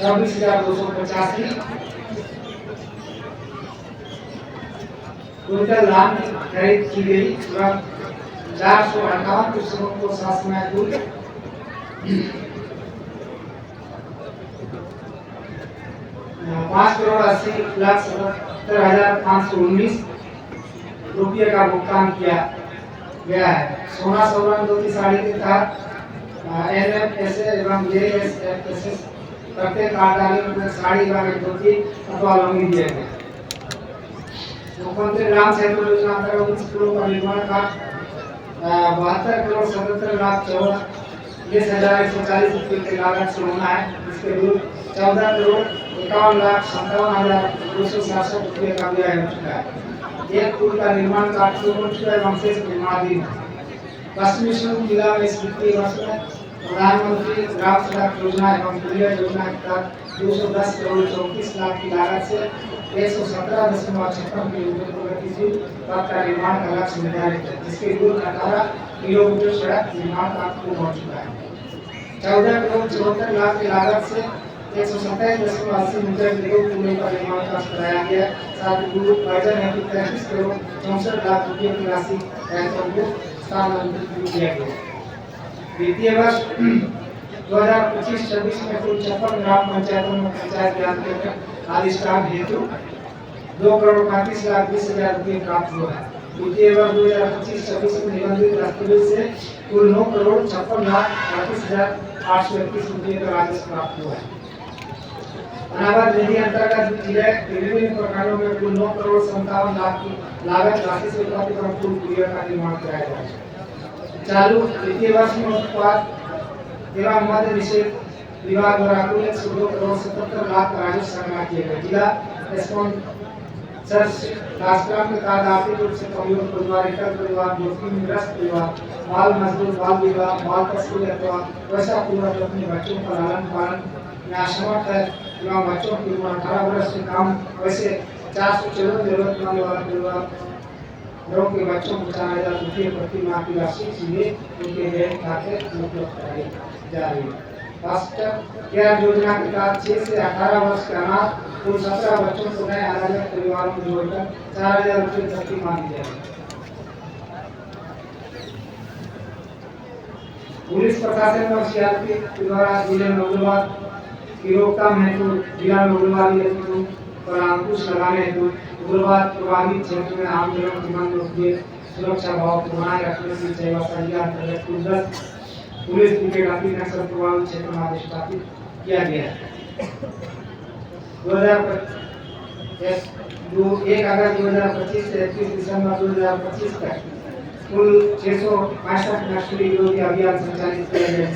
24,285 क्विंटल धान खरीद की गई। 458 कृषकों को शासन कुल 5,80,77,519 रुपये का भुगतान किया गया है। सोना सवरण धोती साड़ी के तहत NFSA एवं JSFSS प्रत्येक कार्डधारियों को साड़ी एवं धोती अथवा लुंगी दिया गया। मुख्यमंत्री ग्राम सेतु योजना अंतर्गत 19 करोड़ का निर्माण का 72,70,44,140 रुपये की लागत से होना है। इसके विरुद्ध 14,51,57,267 रुपये का व्यय हो चुका है। एक पुल का निर्माण कार्य शुरू हो चुका है एवं शेष निर्माणाधीन है। पश्चिमी सिंहभूम जिला में इस वित्तीय वर्ष में प्रधानमंत्री ग्राम सड़क योजना एवं पुलिया योजना के तहत 210 करोड़ 34 लाख की लागत से 117.56 किलोमीटर प्रगतिशील पथ का निर्माण का लक्ष्य निर्धारित है, जिसके कुल 18 किलोमीटर सड़क निर्माण का पूर्ण हो चुका है। 14 करोड़ 74 लाख की लागत से 127.80 मीटर के 2 पुलों का निर्माण कराया गया। साथ ही पूर्व वर्जन हेतु 33 करोड़ 64 लाख रुपये की राशि बैंकों को स्थानांतरित किया गया। वित्तीय वर्ष 2025-26 में कुल 56 ग्राम पंचायतों में पंचायत ज्ञान केंद्र अधिष्ठान हेतु 2,35,20,000 रुपये प्राप्त हुआ है। वित्तीय वर्ष 2025-26 में निबंधित दस्तावेज से कुल 9,56,38,821 रुपये का राजस्व प्राप्त हुआ है। अनावत निधि अंतर्गत जिले के विभिन्न प्रखंडों में कुल 9,57 लाख की लागत राशि से प्रतिक्रम पुल पुलिया का निर्माण कराया जाएगा। चालू वित्तीय वर्ष में उत्पाद एवं मद्य निषेध विभाग द्वारा कुल 102 करोड़ 77 लाख का राजस्व संग्रह किया गया। जिला राष्ट्र के तहत आर्थिक रूप से कमजोर परिवार, एकल परिवार, जोखिमग्रस्त परिवार, बाल मजदूर, बाल विवाह, बाल तस्करी अथवा वैसा परिवार जो अपने बच्चों का लालन पालन में असमर्थ है या बच्चों की उम्र 18 वर्ष से कम, वैसे 414 जरूरतमंद वाला परिवार के बच्चों को 4000 रुपये प्रति माह की राशि सीधे उनके बैंक खाते में उपलब्ध कराई जा रही है। राष्ट्रीय केयर योजना के तहत 6 से 18 वर्ष के अनाथ कुल 17 बच्चों को नए अलग परिवारों में जोड़कर 4000 रुपये प्रति माह दी जाएगी। पुलिस प्रशासन और सीआरपीएफ द्वारा जिले में उग्रवाद की रोकथाम हेतु जिला में उग्रवादी गतिविधियों पर अंकुश लगाने हेतु उग्रवाद प्रभावित क्षेत्र में आम जनों की मांग के सुरक्षा भाव को बनाए रखने की सेवा संज्ञा अंतर्गत कुल 10 पुलिस पिकेट अपनी नक्सल प्रभावित क्षेत्र में स्थापित किया गया है। 1 अगस्त 2025 से 31 दिसंबर 2025 तक कुल 665 नक्सली विरोधी अभियान संचालित किया गया है।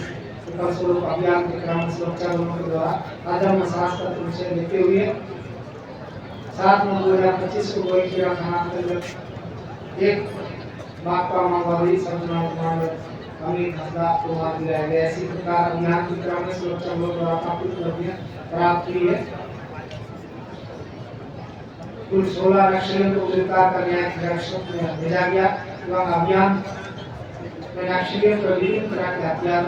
फलस्वरूप अभियान के क्रम सुरक्षा बलों के द्वारा अदम्य साहस का परिचय देते हुए 7 नवंबर 2025 को गोईखेड़ा थाना अंतर्गत एक माकपा माओवादी संगठन अमित हंसदा को मार दिया गया। इसी प्रकार अभियान के क्रम में सुरक्षा बलों द्वारा काफी उपलब्धियां प्राप्त हुई है। कुल 16 नक्सलियों को गिरफ्तार कर न्यायिक हिरासत में भेजा गया एवं अभियान में नक्सलियों को विभिन्न तरह के हथियार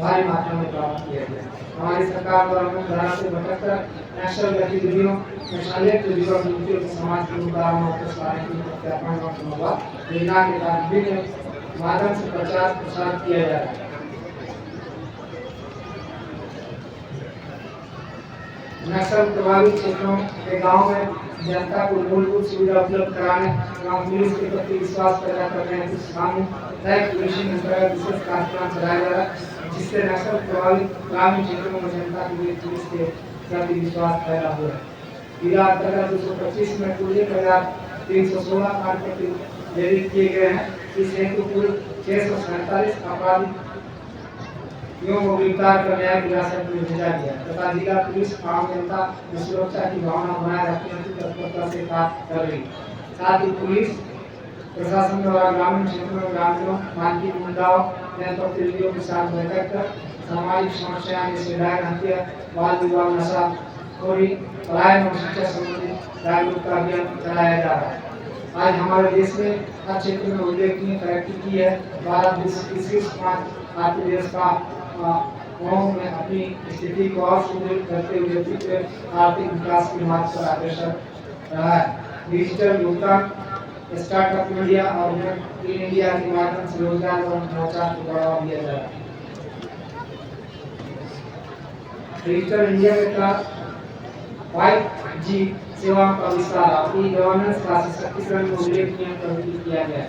भारी मात्रा में प्राप्त किया गया। हमारी सरकार द्वारा मुख्य धारा से भटककर नक्सल गतिविधियों में संलिप्त युवक युवतियों के समाज के उदाहरणों को सारे की प्रत्यापन और समाज योजना के तहत विभिन्न माध्यम से प्रचार प्रसार किया जा रहा है। नक्सल प्रभावित क्षेत्रों के गांव में जनता को मूलभूत सुविधा उपलब्ध कराने एवं पुलिस के प्रति विश्वास पैदा करने हेतु सामुदायिक पुलिसिंग अंतर्गत विशेष कार्यक्रम चलाया जा रहा है, जिससे नक्सल प्रभावित ग्रामीण क्षेत्रों में जनता के लिए पुलिस के प्रति विश्वास पैदा हुआ है। जिला अंतर्गत 225 में कुल 1316 कार्यपत्र जारी किए गए हैं। इस हेतु कुल 647 अपराधी को गिरफ्तार कर न्यायिक हिरासत में भेजा गया तथा जिला पुलिस आम जनता में सुरक्षा की भावना बनाए रखने की तत्परता से कार्य कर रही। साथ ही पुलिस प्रशासन द्वारा ग्रामीण क्षेत्रों में ग्रामीणों मानसिक मुद्दाओं जनप्रतिनिधियों के साथ बैठक कर सामाजिक समस्याएं जैसे डायन हत्या, बाल विवाह, नशाखोरी, पलायन और शिक्षा संबंधी जागरूकता अभियान चलाया जा रहा है। आज हमारे देश में हर क्षेत्र में उल्लेखनीय तरक्की की है। भारत विश्व की शीर्ष 5 आर्थिक व्यवस्था में अपनी स्थिति को और सुदृढ़ करते हुए तीव्र आर्थिक विकास के मार्ग पर अग्रसर रहा है। डिजिटल भुगतान, स्टार्टअप इंडिया और मेक इन इंडिया के माध्यम से रोजगार और नवाचार को बढ़ावा दिया जा रहा है। डिजिटल इंडिया के तहत 5G सेवाओं का विस्तार और ई-गवर्नेंस का सशक्तिकरण में उल्लेखनीय प्रगति किया गया है।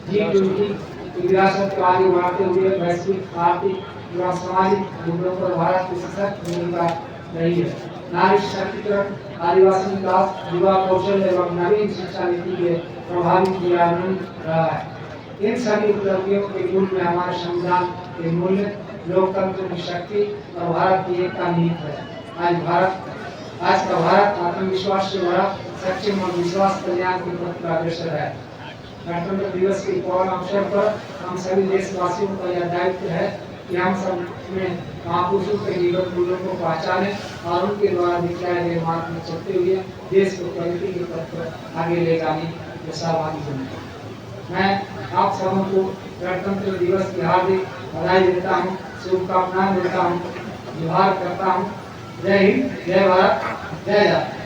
G20 की विरासत को आगे बढ़ाते हुए वैश्विक आर्थिक एवं सामाजिक मुद्दों पर भारत की सशक्त भूमिका रही है। नारी सशक्तिकरण, आदिवासी विकास, युवा कौशल एवं नवीन शिक्षा नीति के प्रभावी क्रियान्वयन रहा है। इन सभी उपलब्धियों के गुण में हमारे संविधान के मूल्य, लोकतंत्र की शक्ति और भारत की एकता निहित है। आज का भारत आत्मविश्वास से भरा, सक्षम और विश्वास कल्याण की पथ पर अग्रसर है। गणतंत्र दिवस के पावन अवसर पर हम सभी देशवासियों का यह दायित्व है कि हम सब में महापुरुषों के जीवन मूल्यों को पहचाने और उनके द्वारा दिखाए गए मार्ग में चलते हुए देश को प्रगति के पथ पर आगे ले जाने में सहभागी बने। मैं आप सबों को गणतंत्र दिवस की हार्दिक बधाई देता हूँ, शुभकामनाएं देता हूँ, जोहार करता हूँ। जय हिंद, जय भारत, जय जात।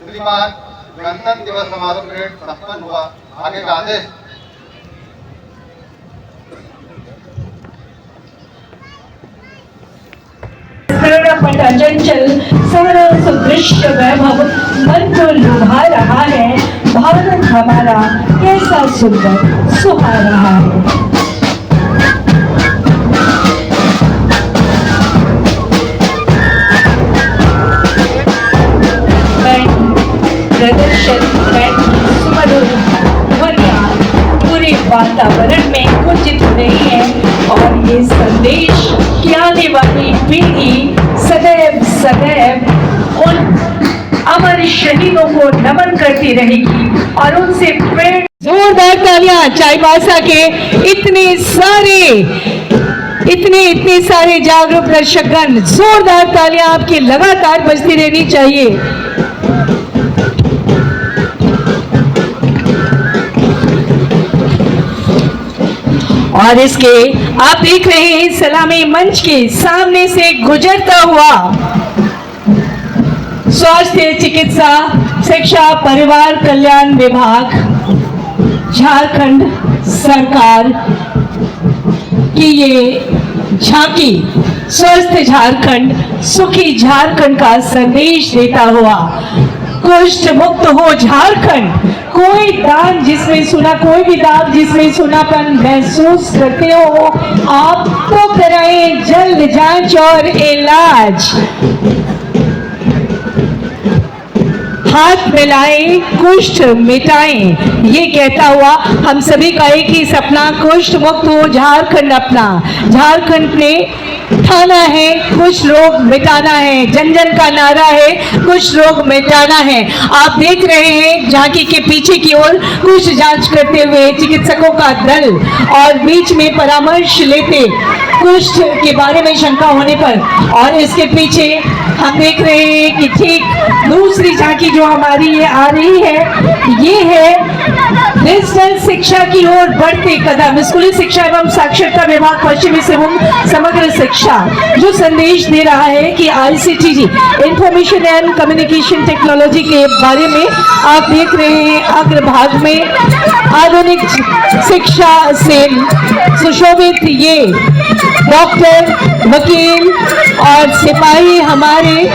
श्रीमान गणतंत्र दिवस समारोह परेड संपन्न हुआ। आगे का आदेश। चंचल सरस दृश्य वैभव मन को लुभा रहा है। भारत हमारा कैसा सुंदर सुहा रहा है। प्रदर्शन सुमधुर ध्वनियां पूरे वातावरण में गुंजित हो रही है और ये संदेश कि आने वाली पीढ़ी सदैव सदैव उन अमर शहीदों को नमन करती रहेगी और उनसे प्रेरणा। जोरदार तालियां चाईबासा के इतने सारे जागरूक दर्शकगण, जोरदार तालियां आपकी लगातार बजती रहनी चाहिए। और इसके आप देख रहे हैं सलामी मंच के सामने से गुजरता हुआ स्वास्थ्य चिकित्सा शिक्षा परिवार कल्याण विभाग झारखंड सरकार की ये झांकी स्वस्थ झारखंड सुखी झारखंड का संदेश देता हुआ, कुष्ठ मुक्त हो झारखंड। कोई दाग जिसमें सुना, कोई भी दाग जिसमें सुनापन महसूस करते हो आप तो कराएं जल्द जांच और इलाज। हाथ मिलाएं कुष्ठ मिटाएं, ये कहता हुआ हम सभी का एक ही सपना, कुष्ठ मुक्त हो झारखंड अपना। झारखंड में ठाना है कुछ रोग मिटाना है, जन जन का नारा है कुछ रोग मिटाना है। आप देख रहे हैं झांकी के पीछे की ओर कुछ जांच करते हुए चिकित्सकों का दल और बीच में परामर्श लेते कुष्ठ के बारे में शंका होने पर। और इसके पीछे हम देख रहे हैं कि ठीक दूसरी झांकी जो हमारी ये आ रही है, ये है डिजिटल शिक्षा की ओर बढ़ते कदम। स्कूली शिक्षा एवं साक्षरता विभाग पश्चिमी सिंहभूम समग्र शिक्षा जो संदेश दे रहा है कि ICTG information and communication technology के बारे में आप देख रहे हैं अग्रभाग में आधुनिक शिक्षा से सुशोभित ये डॉक्टर वकील और सिपाही हमारे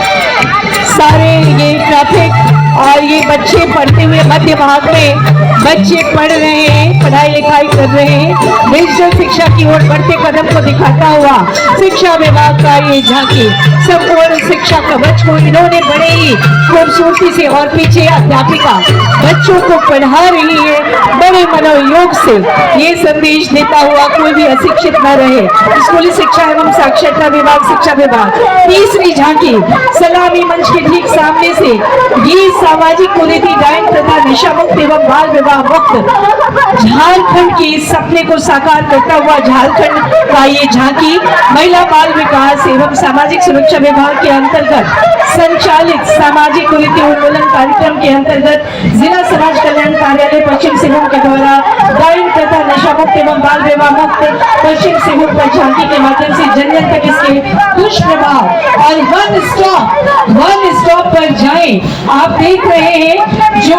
सारे ये ट्रैफिक और ये बच्चे पढ़ते हुए मध्य भाग में बच्चे पढ़ रहे हैं, पढ़ाई लिखाई कर रहे हैं। डिजिटल शिक्षा की ओर बढ़ते कदम को दिखाता हुआ शिक्षा विभाग का ये झांकी सब और शिक्षा कवच को इन्होंने बड़े ही खूबसूरती से और पीछे अध्यापिका बच्चों को पढ़ा रही है बड़े मनोयोग से। ये संदेश देता हुआ कोई भी अशिक्षित न रहे। स्कूली शिक्षा एवं साक्षरता विभाग शिक्षा विभाग तीसरी झांकी सलामी मंच के ठीक सामने से ये सामाजिक कुरीति डायन तथा नशा मुक्त एवं बाल विवाह मुक्त झारखंड के सपने को साकार करता हुआ झारखंड का ये झांकी महिला बाल विकास एवं सामाजिक सुरक्षा विभाग के अंतर्गत संचालित सामाजिक कुरीति उन्मूलन कार्यक्रम के अंतर्गत जिला समाज कल्याण कार्यालय पश्चिम सिंहभूम के द्वारा डायन तथा नशा मुक्त एवं बाल विवाह मुक्त पश्चिम सिंहभूम पर झांकी के माध्यम से जन जन तक इसके दुष्प्रभाव और वन स्टॉप पर जाएं। आप देख रहे हैं जो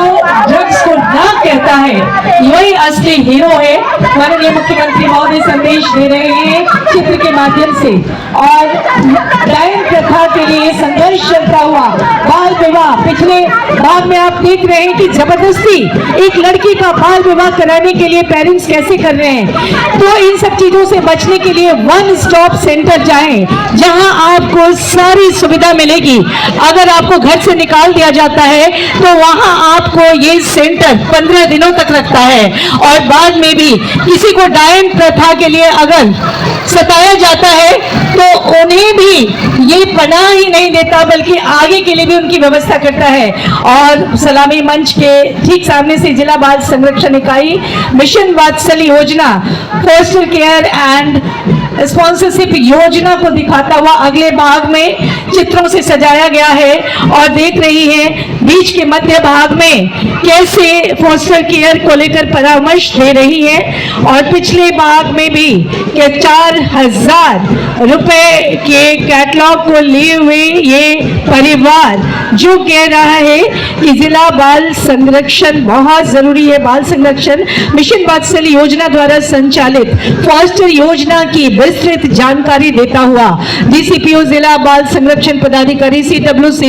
ड्रग्स को ना कहता है वही असली हीरो है। माननीय मुख्यमंत्री महोदय संदेश दे रहे हैं चित्र के माध्यम से और डायन प्रथा के लिए संघर्ष चलता हुआ बाल विवाह पिछले भाग में आप देख रहे हैं कि जबरदस्ती एक लड़की का बाल विवाह कराने के लिए पेरेंट्स कैसे कर रहे हैं। तो इन सब चीजों से बचने के लिए वन स्टॉप सेंटर जाएं जहां आपको सारी सुविधा मिलेगी। अगर आपको घर से निकाल दिया जाता है तो वहां आपको ये सेंटर 15 दिनों तक रखता है और बाद में भी किसी को डायन प्रथा के लिए अगर सताया जाता है तो उन्हें भी ये पनाह ही नहीं देता बल्कि आगे के लिए भी उनकी व्यवस्था करता है। और सलामी मंच के ठीक सामने से जिला बाल संरक्षण इकाई मिशन वात्सल्य योजना फोस्टर केयर एंड स्पॉन्सरशिप योजना को दिखाता हुआ अगले भाग में चित्रों से सजाया गया है और देख रही है बीच के मध्य भाग में कैसे फोस्टर केयर को लेकर परामर्श दे रही है और पिछले भाग में भी कि 4,000 रुपए के कैटलॉग को लिए हुए ये परिवार जो कह रहा है कि जिला बाल संरक्षण बहुत जरूरी है। बाल संरक्षण मिशन वात्सल्य योजना द्वारा संचालित फॉस्टर योजना की विस्तृत जानकारी देता हुआ DCPO जिला बाल संरक्षण पदाधिकारी CWC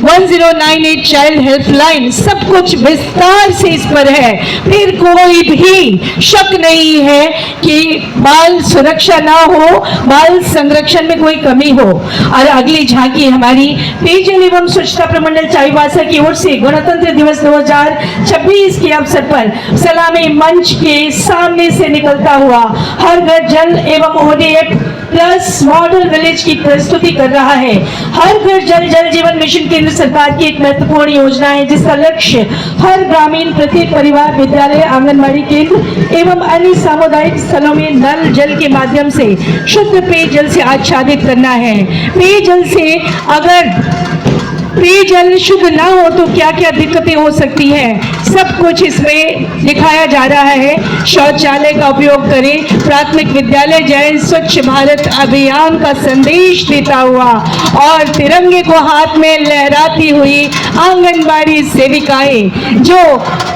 1098 चाइल्ड हेल्पलाइन, सब कुछ विस्तार से इस पर है। फिर कोई भी शक नहीं है कि बाल सुरक्षा ना हो, बाल संरक्षण में कोई कमी हो। और अगली झांकी हमारी पेयजल एवं स्वच्छता प्रमंडल चाईबासा की ओर से गणतंत्र दिवस 2026 के अवसर पर सलामी मंच के सामने से निकलता हुआ हर घर जल एवं ODF प्लस मॉडल विलेज की प्रस्तुति कर रहा है। हर घर जल जल जीवन मिशन केंद्र सरकार की एक महत्वपूर्ण योजना है जिसका लक्ष्य हर ग्रामीण प्रत्येक परिवार, विद्यालय, आंगनबाड़ी केंद्र एवं अन्य सामुदायिक स्थलों में नल जल के माध्यम से शुद्ध पेयजल से आच्छादित करना है। पेयजल से अगर पेयजल शुद्ध ना हो तो क्या क्या दिक्कतें हो सकती हैं, सब कुछ इसमें दिखाया जा रहा है। शौचालय का उपयोग करें, प्राथमिक विद्यालय जाएं, स्वच्छ भारत अभियान का संदेश देता हुआ और तिरंगे को हाथ में लहराती हुई आंगनबाड़ी सेविकाएं जो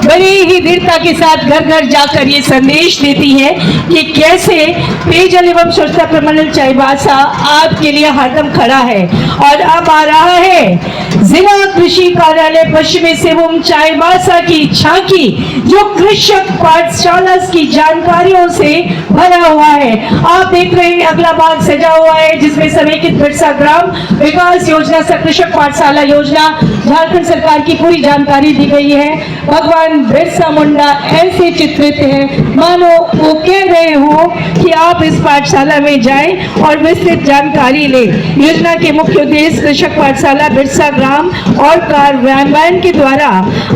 बड़ी ही दृढ़ता के साथ घर घर जाकर ये संदेश देती हैं कि कैसे पेयजल एवं स्वच्छता प्रमंडल चाईबासा आपके लिए हरदम खड़ा है। और अब आ रहा है जिला कृषि कार्यालय पश्चिमी सिंहभूम चाईबासा की झांकी जो कृषक पाठशाला की जानकारियों से भरा हुआ है। आप देख रहे हैं अगला भाग सजा हुआ है जिसमें समेकित बिरसा ग्राम विकास योजना, कृषक पाठशाला योजना, झारखंड सरकार की पूरी जानकारी दी गई है। भगवान बिरसा मुंडा ऐसे चित्रित हैं मानो वो कह रहे हो कि आप इस पाठशाला में जाएं और विस्तृत जानकारी लें। योजना के मुख्य उद्देश्य कृषक पाठशाला बिरसा ग्राम और कार्यान्वयन के द्वारा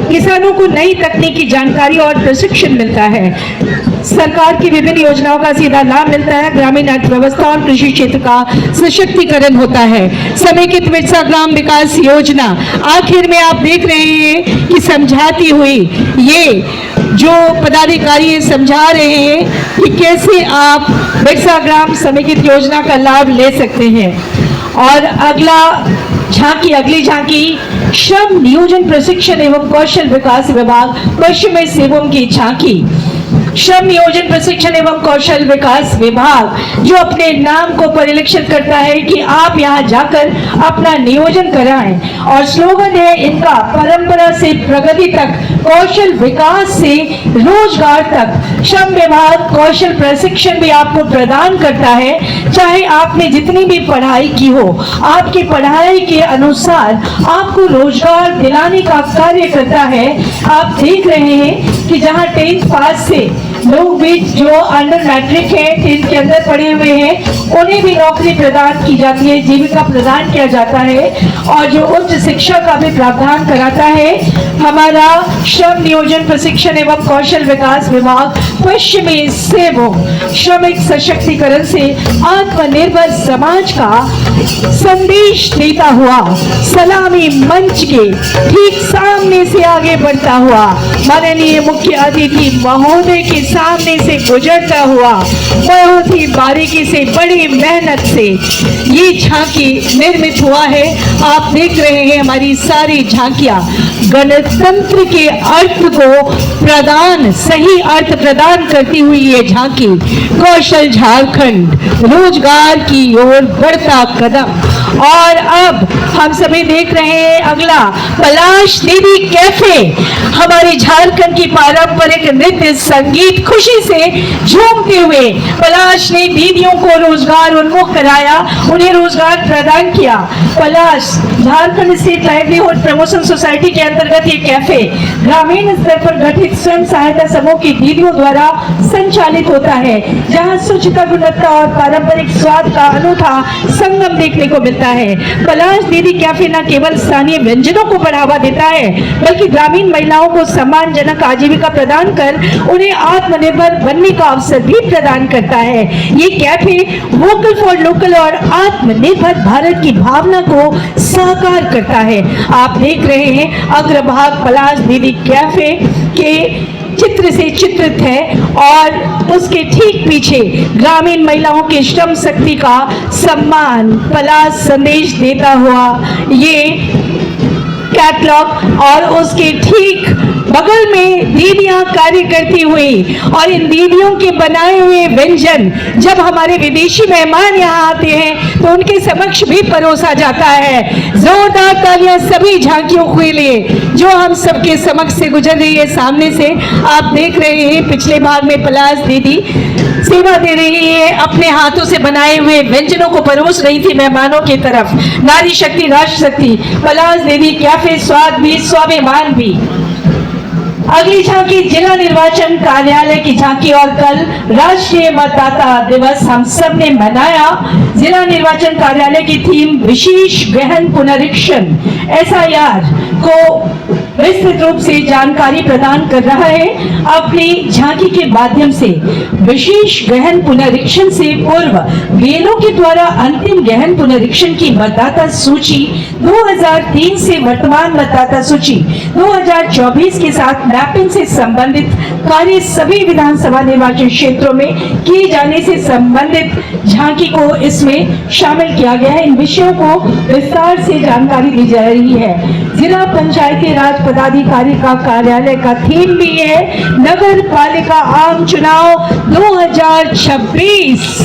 किसानों को नई तकनीकी जानकारी और प्रशिक्षण मिलता है। सरकार की विभिन्न योजनाओं का सीधा लाभ मिलता है। ग्रामीण अर्थव्यवस्था और कृषि क्षेत्र का सशक्तिकरण होता है। समेकित बिरसा ग्राम विकास योजना आखिर में आप देख रहे हैं कि समझाती हुई ये जो पदाधिकारी समझा रहे हैं कि कैसे आप बिरसा ग्राम समेकित योजना का लाभ ले सकते हैं। और अगली झांकी श्रम नियोजन प्रशिक्षण एवं कौशल विकास विभाग पश्चिमी सिंहभूम की झांकी। श्रम नियोजन प्रशिक्षण एवं कौशल विकास विभाग जो अपने नाम को परिलक्षित करता है कि आप यहां जाकर अपना नियोजन कराएं और स्लोगन है इनका परंपरा से प्रगति तक, कौशल विकास से रोजगार तक। श्रम विभाग कौशल प्रशिक्षण भी आपको प्रदान करता है, चाहे आपने जितनी भी पढ़ाई की हो, आपकी पढ़ाई के अनुसार आपको रोजगार दिलाने का कार्य करता है। आप देख रहे हैं कि जहां 10th पास से लोग भी जो अंडर मैट्रिक है, 10th के अंदर पढ़े हुए हैं, उन्हें भी नौकरी प्रदान की जाती है, जीविका प्रदान किया जाता है और जो उच्च शिक्षा का भी प्रावधान कराता है हमारा श्रम नियोजन प्रशिक्षण एवं कौशल विकास विभाग पश्चिमी सिंहभूम। श्रमिक सशक्तिकरण से आत्मनिर्भर समाज का संदेश देता हुआ सलामी मंच के ठीक सामने से आगे बढ़ता हुआ माननीय मुख्य अतिथि महोदय के सामने से गुजरता हुआ बहुत ही बारीकी से, बड़ी मेहनत से ये झांकी निर्मित हुआ है। आप देख रहे हैं हमारी सारी झांकियां गणतंत्र के अर्थ को प्रदान, सही अर्थ प्रदान करती हुई ये झांकी कौशल झारखंड, रोजगार की ओर बढ़ता कदम। और अब हम सभी देख रहे हैं अगला पलाश दीदी कैफे, हमारी झारखंड की पारंपरिक नृत्य संगीत खुशी से झूमते हुए पलाश ने दीदियों को रोजगार उन्मुख कराया, उन्हें रोजगार प्रदान किया। Palash Jharkhand state livelihood promotion society के अंतर्गत ये कैफे ग्रामीण स्तर पर गठित स्वयं सहायता समूह की दीदियों द्वारा संचालित होता है, जहां स्वच्छता, गुणवत्ता और पारंपरिक स्वाद का अनूठा संगम देखने को मिलता है। पलाश दीदी कैफे न केवल स्थानीय व्यंजनों को बढ़ावा देता है बल्कि ग्रामीण महिलाओं को सम्मानजनक आजीविका प्रदान कर उन्हें आत्मनिर्भर बनने का अवसर भी प्रदान करता है। ये कैफे वोकल फॉर लोकल और आत्मनिर्भर भारत की भावना को साकार करता है। आप देख रहे हैं अग्रभाग पलाश दीदी कैफे के चित्र से चित्रित है और उसके ठीक पीछे ग्रामीण महिलाओं के श्रम शक्ति का सम्मान पलाश संदेश देता हुआ ये कैटलॉग और उसके ठीक बगल में दीदियां कार्य करती हुई और इन दीदियों के बनाए हुए व्यंजन जब हमारे विदेशी मेहमान यहाँ आते हैं तो उनके समक्ष भी परोसा जाता है। जोरदार तालियां सभी झांकियों के लिए जो हम सबके समक्ष से गुजर रही है। सामने से आप देख रहे हैं पिछले भाग में पलाश दीदी सेवा दे रही है, अपने हाथों से बनाए हुए व्यंजनों को परोस रही थी मेहमानों की तरफ। नारी शक्ति राष्ट्र शक्ति पलाश दीदी कैफे स्वाद भी स्वाभिमान भी। अगली झांकी जिला निर्वाचन कार्यालय की झांकी और कल राष्ट्रीय मतदाता दिवस हम सब ने मनाया। जिला निर्वाचन कार्यालय की थीम विशेष गहन पुनरीक्षण SIR को विस्तृत रूप से जानकारी प्रदान कर रहा है। अपनी झांकी के माध्यम से विशेष गहन पुनरीक्षण से पूर्व BLO के द्वारा अंतिम गहन पुनरीक्षण की मतदाता सूची 2003 से वर्तमान मतदाता सूची 2024 के साथ मैपिंग से संबंधित कार्य सभी विधानसभा निर्वाचन क्षेत्रों में किए जाने से संबंधित झांकी को इसमें शामिल किया गया है। इन विषयों को विस्तार से जानकारी दी जा रही है। जिला पंचायती राज पदाधिकारी का कार्यालय का थीम भी है नगर पालिका आम चुनाव 2026।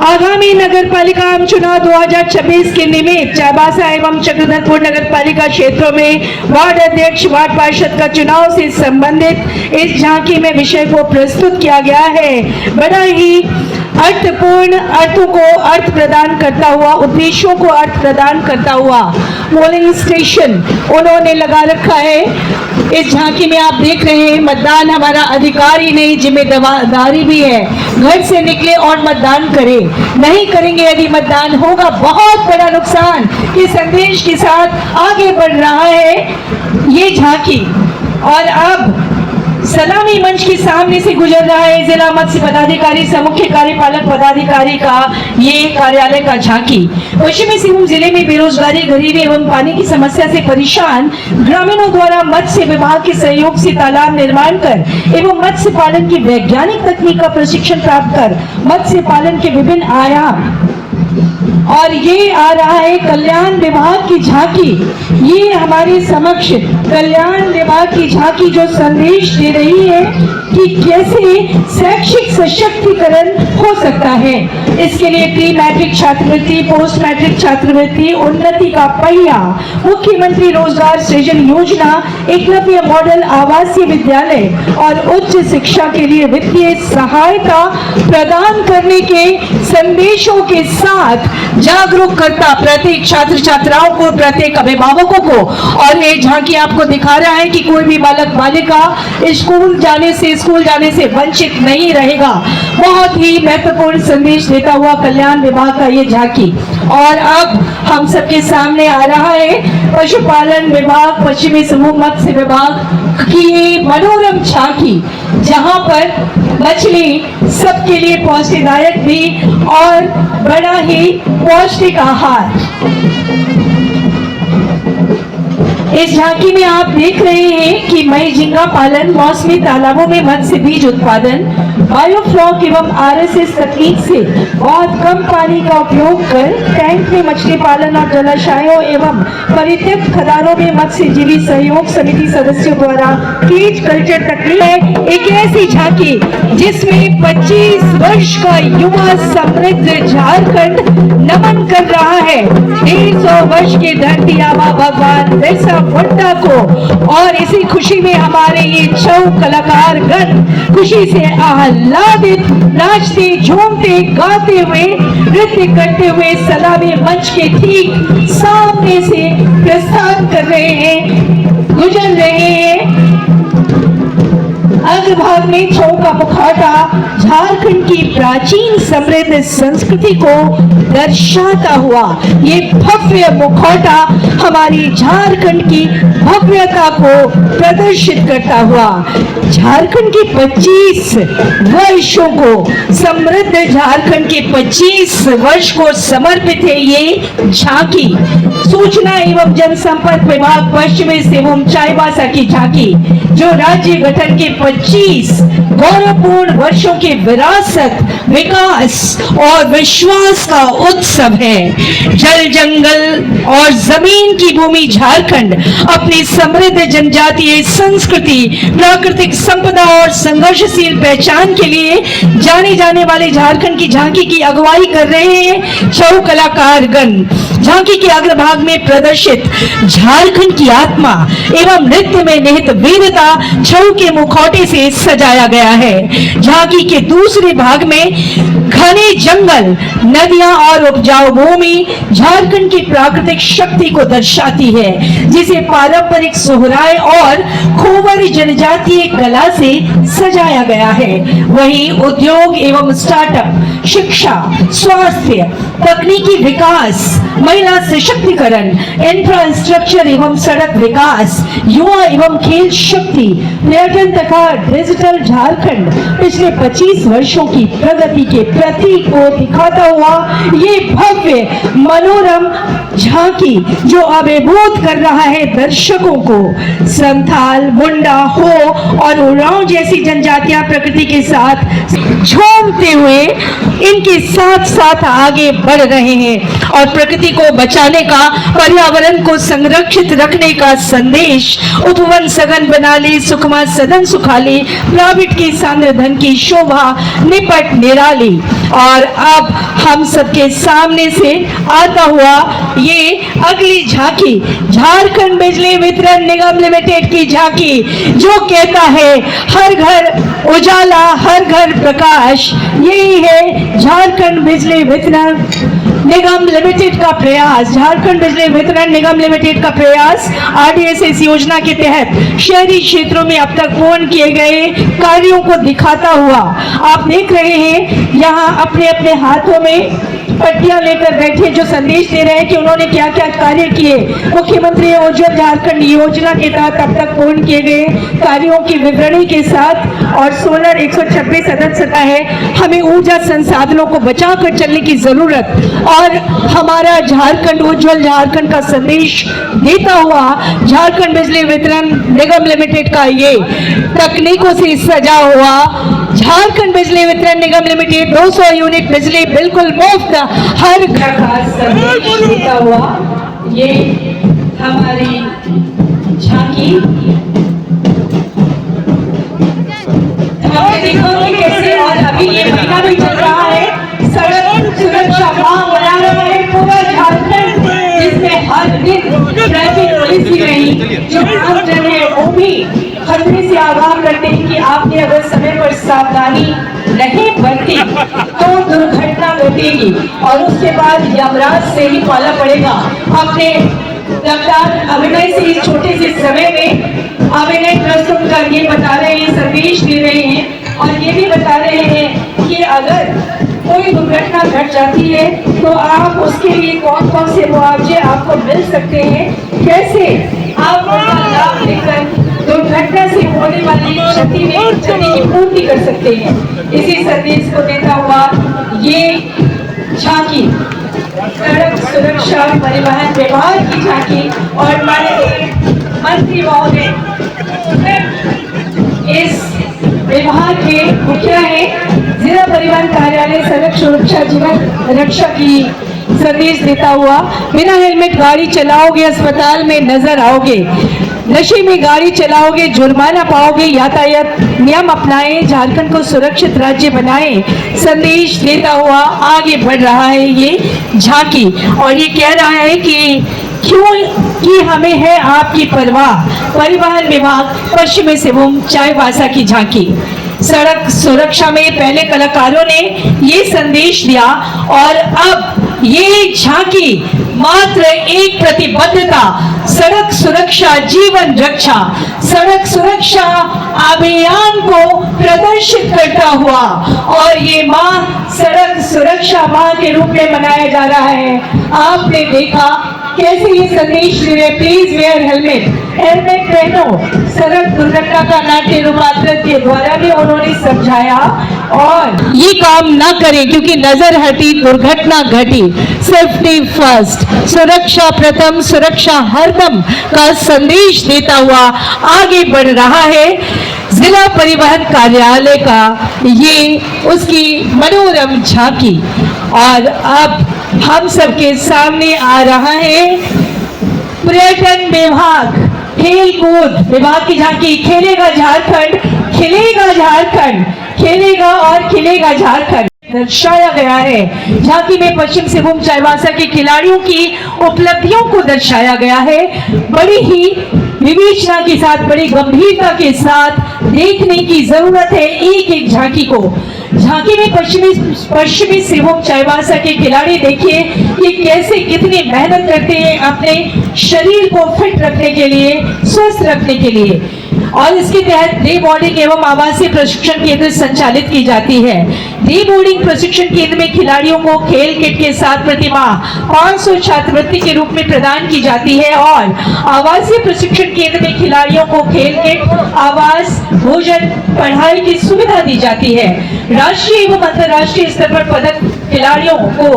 आगामी नगर पालिका आम चुनाव 2026 के निमित्त चाईबासा एवं चक्रधरपुर नगर पालिका क्षेत्रों में वार्ड अध्यक्ष वार्ड पार्षद का चुनाव से संबंधित इस झांकी में विषय को प्रस्तुत किया गया है। बड़ा ही अर्थपूर्ण अर्थों को अर्थ प्रदान करता हुआ उद्देश्यों को अर्थ प्रदान करता हुआ पोलिंग स्टेशन उन्होंने लगा रखा है। इस झांकी में आप देख रहे हैं मतदान हमारा अधिकार ही नहीं जिम्मेदारी भी है। घर से निकले और मतदान करें, नहीं करेंगे यदि मतदान होगा बहुत बड़ा नुकसान के संदेश के साथ आगे बढ़ रहा है ये झांकी। और अब सलामी मंच के सामने से गुजर रहा है जिला मत्स्य पदाधिकारी सह मुख्य कार्यपालक पदाधिकारी का ये कार्यालय का झांकी। पश्चिमी सिंहभूम जिले में बेरोजगारी गरीबी एवं पानी की समस्या से परेशान ग्रामीणों द्वारा मत्स्य विभाग के सहयोग से तालाब निर्माण कर एवं मत्स्य पालन की वैज्ञानिक तकनीक का प्रशिक्षण प्राप्त कर मत्स्य पालन के विभिन्न आयाम। और ये आ रहा है कल्याण विभाग की झांकी। ये हमारे समक्ष कल्याण विभाग की झांकी जो संदेश दे रही है कि कैसे शैक्षिक सशक्तिकरण हो सकता है। इसके लिए प्री मैट्रिक छात्रवृत्ति पोस्ट मैट्रिक छात्रवृत्ति उन्नति का पहिया मुख्यमंत्री रोजगार सृजन योजना एकलव्य मॉडल आवासीय विद्यालय और उच्च शिक्षा के लिए वित्तीय सहायता प्रदान करने के संदेशों के साथ जागरूक करता प्रत्येक छात्र छात्राओं को प्रत्येक अभिभावकों को। और ये झांकी आपको दिखा रहा है कि कोई भी बालक बालिका स्कूल जाने से वंचित नहीं रहेगा। बहुत ही महत्वपूर्ण संदेश देता हुआ कल्याण विभाग का ये झांकी। और अब हम सबके सामने आ रहा है पशुपालन विभाग पश्चिमी सिंहभूम मत्स्य विभाग की ये मनोरम झांकी जहां पर मछली सबके लिए पौष्टिकदायक भी और बड़ा ही पौष्टिक आहार। इस झांकी में आप देख रहे हैं कि मई झींगा पालन मौसमी तालाबों में मत्स्य बीज उत्पादन बायोफ्लॉक एवं RSS तकनीक से बहुत कम पानी का उपयोग कर टैंक में मछली पालन और जलाशयों एवं परित्यक्त खदानों में मत्स्य जीवी सहयोग समिति सदस्यों द्वारा केज कल्चर तकनीक है। एक ऐसी झांकी जिसमें 25 वर्ष का युवा समृद्ध झारखंड नमन कर रहा है 150 वर्ष के धरती आबा भगवान बिरसा मुंडा को। और इसी खुशी में हमारे ये 6 कलाकार गण खुशी से आह्लादित नाचते झूमते गाते हुए नृत्य करते हुए सलामी मंच के ठीक सामने से प्रस्थान कर रहे हैं गुजर रहे हैं। अग्रभाग में छौ का मुखौटा झारखंड की प्राचीन समृद्ध संस्कृति को दर्शाता हुआ ये भव्य मुखौटा हमारी झारखंड की भव्यता को प्रदर्शित करता हुआ झारखंड के 25 वर्षों को समृद्ध झारखंड के 25 वर्ष को समर्पित है ये झांकी। सूचना एवं जनसंपर्क विभाग पश्चिमी सिंहभूम चाईबासा की झांकी जो राज्य गठन के 25 गौरवपूर्ण वर्षों की विरासत, विकास और विश्वास का उत्सव है। जल, जंगल और जमीन की भूमि झारखंड अपनी समृद्ध जनजातीय संस्कृति, प्राकृतिक संपदा और संघर्षशील पहचान के लिए जाने जाने वाले झारखंड की झांकी की अगुवाई कर रहे हैं छऊ कलाकारगण। झांकी के अग्रभाग में प्रदर्शित झारखंड की आत्मा एवं नृत्य में निहित वीरता छऊ के मुखौटे से सजाया गया है। झांकी के दूसरे भाग में घने जंगल, नदियां और उपजाऊ भूमि झारखंड की प्राकृतिक शक्ति को दर्शाती है, जिसे पारंपरिक सोहराय और खोवरी जनजातीय कला से सजाया गया है। वहीं उद्योग एवं स्टार्टअप, शिक्षा, स्वास्थ्य, तकनीकी विकास, महिला सशक्तिकरण, इंफ्रास्ट्रक्चर एवं सड़क विकास, युवा एवं खेल शक्ति, पर्यटन तथा डिजिटल झारखंड पिछले 25 वर्षों की प्रगति के प्रतीक को दिखाता हुआ ये भव्य मनोरम झांकी जो अभिभूत कर रहा है दर्शकों को। संथाल, मुंडा, हो और उरांव जैसी जनजातियां प्रकृति के साथ झूमते हुए इनके साथ साथ आगे बढ़ रहे हैं और प्रकृति को बचाने का, पर्यावरण को संरक्षित रखने का संदेश। उपवन सघन बना ले, सुखमा सदन सुखाली, प्राविट की सांद्र धन की शोभा निपट निराली। और अब हम सबके सामने से आता हुआ ये अगली झांकी झारखंड बिजली वितरण निगम लिमिटेड की झांकी जो कहता है हर घर उजाला, हर घर प्रकाश। यही है झारखंड बिजली वितरण निगम लिमिटेड का प्रयास। झारखंड बिजली वितरण निगम लिमिटेड का प्रयास RDSS योजना के तहत शहरी क्षेत्रों में अब तक पूर्ण किए गए कार्यों को दिखाता हुआ आप देख रहे हैं यहाँ अपने अपने हाथों में पट्टियां लेकर बैठे जो संदेश दे रहे हैं कि उन्होंने क्या क्या कार्य किए। मुख्यमंत्री उज्ज्वल झारखंड योजना के तहत अब तक पूर्ण किए गए कार्यों की विवरणी के साथ और सोलर 126 सदस्यता है। हमें ऊर्जा संसाधनों को बचाकर चलने की जरूरत और हमारा झारखंड उज्ज्वल झारखंड का संदेश देता हुआ झारखंड बिजली वितरण निगम लिमिटेड का ये तकनीकों से सजा हुआ झारखंड बिजली वितरण निगम लिमिटेड 200 यूनिट बिजली बिल्कुल मुफ्त हर घर का संदेश देता हुआ ये हमारी झांकी हमने देखा कि कैसे और अभी ये महीना भी चल रहा है। सड़क सुरक्षा माह मना रहा है पूरा झारखंड, जिसमें हर दिन ट्रैफिक पुलिस भी रही जो आमजन है वो भी खतरे से आगाह करते हैं कि आपने अगर समय पर सावधानी नहीं बरती तो दुर्घटना घटेगी और उसके बाद यमराज से ही पाला पड़ेगा। अपने लगातार अभिनय से इस छोटे से समय में अभिनय प्रस्तुत कर ये बता रहे हैं, संदेश दे रहे हैं और ये भी बता रहे हैं कि अगर कोई दुर्घटना घट जाती है तो आप उसके लिए कौन कौन से मुआवजे आपको मिल सकते हैं, कैसे आप उसका लाभ लेकर दुर्घटना से होने वाली क्षति की पूर्ति कर सकते हैं। इसी संदेश को देता हुआ ये झांकी सड़क सुरक्षा परिवहन विभाग की झांकी और माननीय मंत्री महोदय इस विभाग के मुखिया है, जिला परिवहन कार्यालय सड़क सुरक्षा जीवन रक्षा की संदेश देता हुआ बिना हेलमेट गाड़ी चलाओगे अस्पताल में नजर आओगे, नशे में गाड़ी चलाओगे जुर्माना पाओगे, यातायात नियम अपनाएं, झारखंड को सुरक्षित राज्य बनाएं, संदेश देता हुआ आगे बढ़ रहा है ये झांकी और ये कह रहा है कि क्यों कि हमें है आपकी परवाह। परिवहन विभाग पश्चिमी सिंहभूम चाईबासा की झांकी सड़क सुरक्षा में पहले कलाकारों ने ये संदेश दिया और अब ये झांकी मात्र एक प्रतिबद्धता, सड़क सुरक्षा जीवन रक्षा, सड़क सुरक्षा अभियान को प्रदर्शित करता हुआ और ये माह सड़क सुरक्षा माह के रूप में मनाया जा रहा है। आपने देखा कैसे ये संदेश दे रहे, प्लीज वेयर हेलमेट, हेलमेट पहनो। सड़क दुर्घटना का नाट्य रूपांतरण के द्वारा भी उन्होंने समझाया और ये काम ना करें क्योंकि नजर हटी दुर्घटना घटी। सेफ्टी फर्स्ट, सुरक्षा प्रथम, सुरक्षा हरदम का संदेश देता हुआ आगे बढ़ रहा है जिला परिवहन कार्यालय का ये उसकी मनोरम झांकी। और अब हम सबके सामने आ रहा है पर्यटन विभाग, खेल कूद विभाग की झांकी। खेलेगा झारखंड, खिलेगा झारखंड, खेलेगा और खिलेगा झारखंड दर्शाया गया है। झांकी में पश्चिम सिंहभूम चाईबासा के खिलाड़ियों की उपलब्धियों को दर्शाया गया है। बड़ी ही विवेचना के साथ, बड़ी गंभीरता के साथ देखने की जरूरत है एक एक झांकी को। झांकी में पश्चिमी सिंहभूम चाईबासा के खिलाड़ी देखिए कि कैसे कितनी मेहनत करते हैं अपने शरीर को फिट रखने के लिए, स्वस्थ रखने के लिए। और इसके तहत डे बोर्डिंग एवं आवासीय प्रशिक्षण केंद्र संचालित की जाती है। डे बोर्डिंग प्रशिक्षण केंद्र में खिलाड़ियों को खेल किट के साथ प्रतिमाह 500 छात्रवृत्ति के रूप में प्रदान की जाती है और आवासीय प्रशिक्षण केंद्र में खिलाड़ियों को खेल किट, आवास, भोजन, पढ़ाई की सुविधा दी जाती है। राष्ट्रीय एवं अंतर्राष्ट्रीय स्तर पर पदक खिलाड़ियों को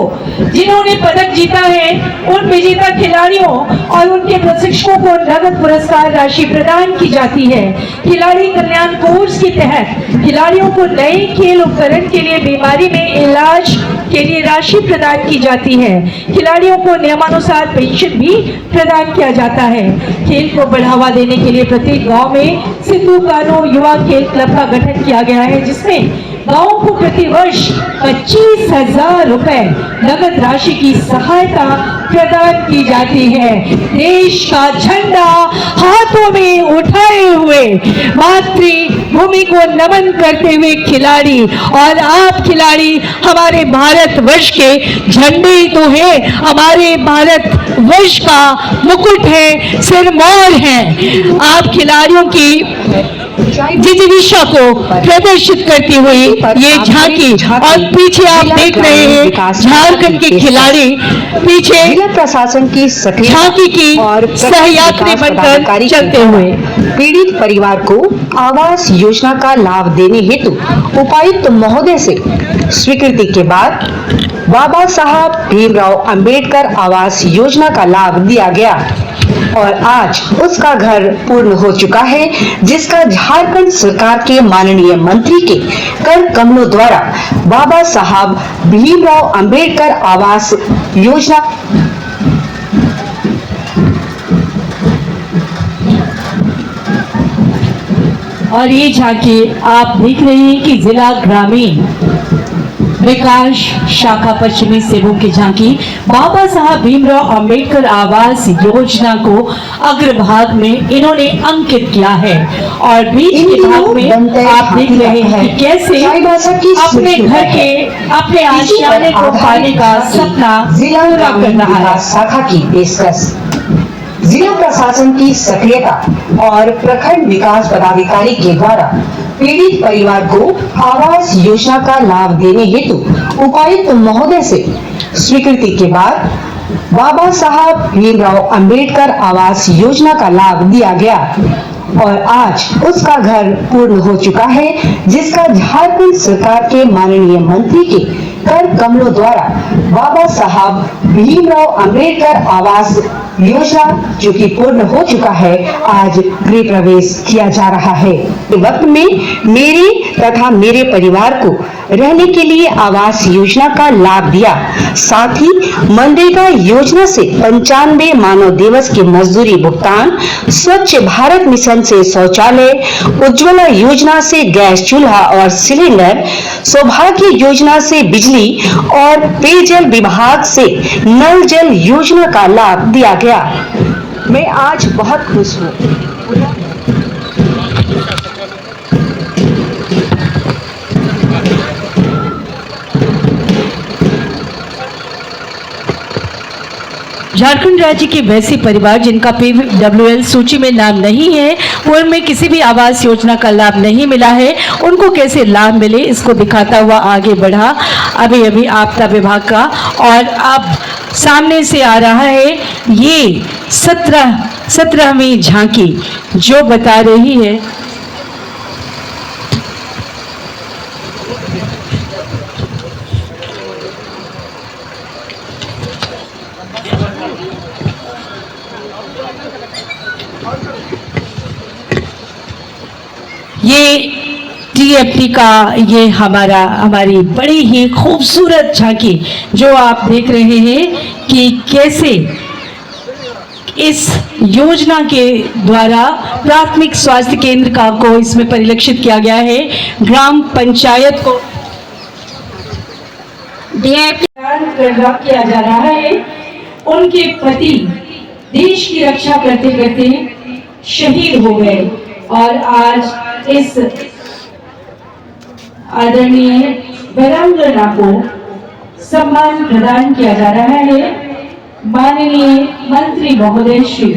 जिन्होंने पदक जीता है उन विजेता खिलाड़ियों और उनके प्रशिक्षकों को नगद पुरस्कार राशि प्रदान की जाती है। खिलाड़ी कल्याण कोर्स के तहत खिलाड़ियों को नए खेल उपकरण के लिए बीमारी में इलाज के लिए राशि प्रदान की जाती है। खिलाड़ियों को नियमानुसार पेंशन भी प्रदान किया जाता है। खेल को बढ़ावा देने के लिए प्रत्येक गांव में सिद्धू कान्हू युवा खेल क्लब का गठन किया गया है, जिसमें गांव को प्रतिवर्ष 25,000 रुपए नगद राशि की सहायता प्रदान की जाती है। देश का झंडा हाथों में उठाए हुए मातृभूमि को नमन करते हुए खिलाड़ी, और आप खिलाड़ी हमारे भारतवर्ष के झंडे तो है, हमारे भारतवर्ष का मुकुट है, सिरमौर है। आप खिलाड़ियों की जिजीविषा को प्रदर्शित करती हुई ये झांकी, और पीछे आप देख रहे हैं झारखंड के खिलाड़ी पीछे जिला प्रशासन की झांकी की और सहयात्री बनकर चलते हुए पीड़ित परिवार को आवास योजना का लाभ देने हेतु उपायुक्त महोदय से स्वीकृति के बाद बाबा साहब भीमराव अंबेडकर आवास योजना का लाभ दिया गया और आज उसका घर पूर्ण हो चुका है, जिसका झारखंड सरकार के माननीय मंत्री के कर कमलों द्वारा बाबा साहब भीमराव अंबेडकर आवास योजना और ये झांकी आप देख रहे हैं कि जिला ग्रामीण विकास शाखा पश्चिमी सिंहभूम की झांकी बाबा साहब भीमराव अंबेडकर आवास योजना को अग्रभाग में इन्होंने अंकित किया है। और बीच के भाग में आप देख रहे हैं कि कैसे अपने घर के अपने आशियाने को पाने का सपना पूरा कर रहा है। शाखा की पेशकश जिला प्रशासन की सक्रियता और प्रखंड विकास पदाधिकारी के द्वारा पीड़ित परिवार को आवास योजना का लाभ देने हेतु उपायुक्त महोदय से स्वीकृति के बाद बाबा साहब भीमराव अंबेडकर आवास योजना का लाभ दिया गया और आज उसका घर पूर्ण हो चुका है, जिसका झारखंड सरकार के माननीय मंत्री के कर कमलों द्वारा बाबा साहब भीमराव अंबेडकर आवास योजना जो कि पूर्ण हो चुका है, आज गृह प्रवेश किया जा रहा है। वक्त में मेरे तथा मेरे परिवार को रहने के लिए आवास योजना का लाभ दिया। साथ ही मनरेगा योजना से 95 मानव दिवस की मजदूरी भुगतान, स्वच्छ भारत मिशन से शौचालय, उज्ज्वला योजना से गैस चूल्हा और सिलेंडर, सौभाग्य योजना से बिजली और पेयजल विभाग से नल जल योजना का लाभ दिया गया। मैं आज बहुत खुश हूँ। झारखंड राज्य के वैसे परिवार जिनका PWL सूची में नाम नहीं है, उनमें किसी भी आवास योजना का लाभ नहीं मिला है, उनको कैसे लाभ मिले इसको दिखाता हुआ आगे बढ़ा अभी आपदा विभाग का। और अब सामने से आ रहा है ये 17वीं झांकी जो बता रही है ये टीएफटी का ये हमारी बड़ी ही खूबसूरत झांकी जो आप देख रहे हैं कि कैसे इस योजना के द्वारा प्राथमिक स्वास्थ्य केंद्र को इसमें परिलक्षित किया गया है। ग्राम पंचायत को किया जा रहा है। उनके पति देश की रक्षा करते करते शहीद हो गए और आज इस आदरणीय वीरांगना को सम्मान प्रदान किया जा रहा है। माननीय मंत्री महोदय श्री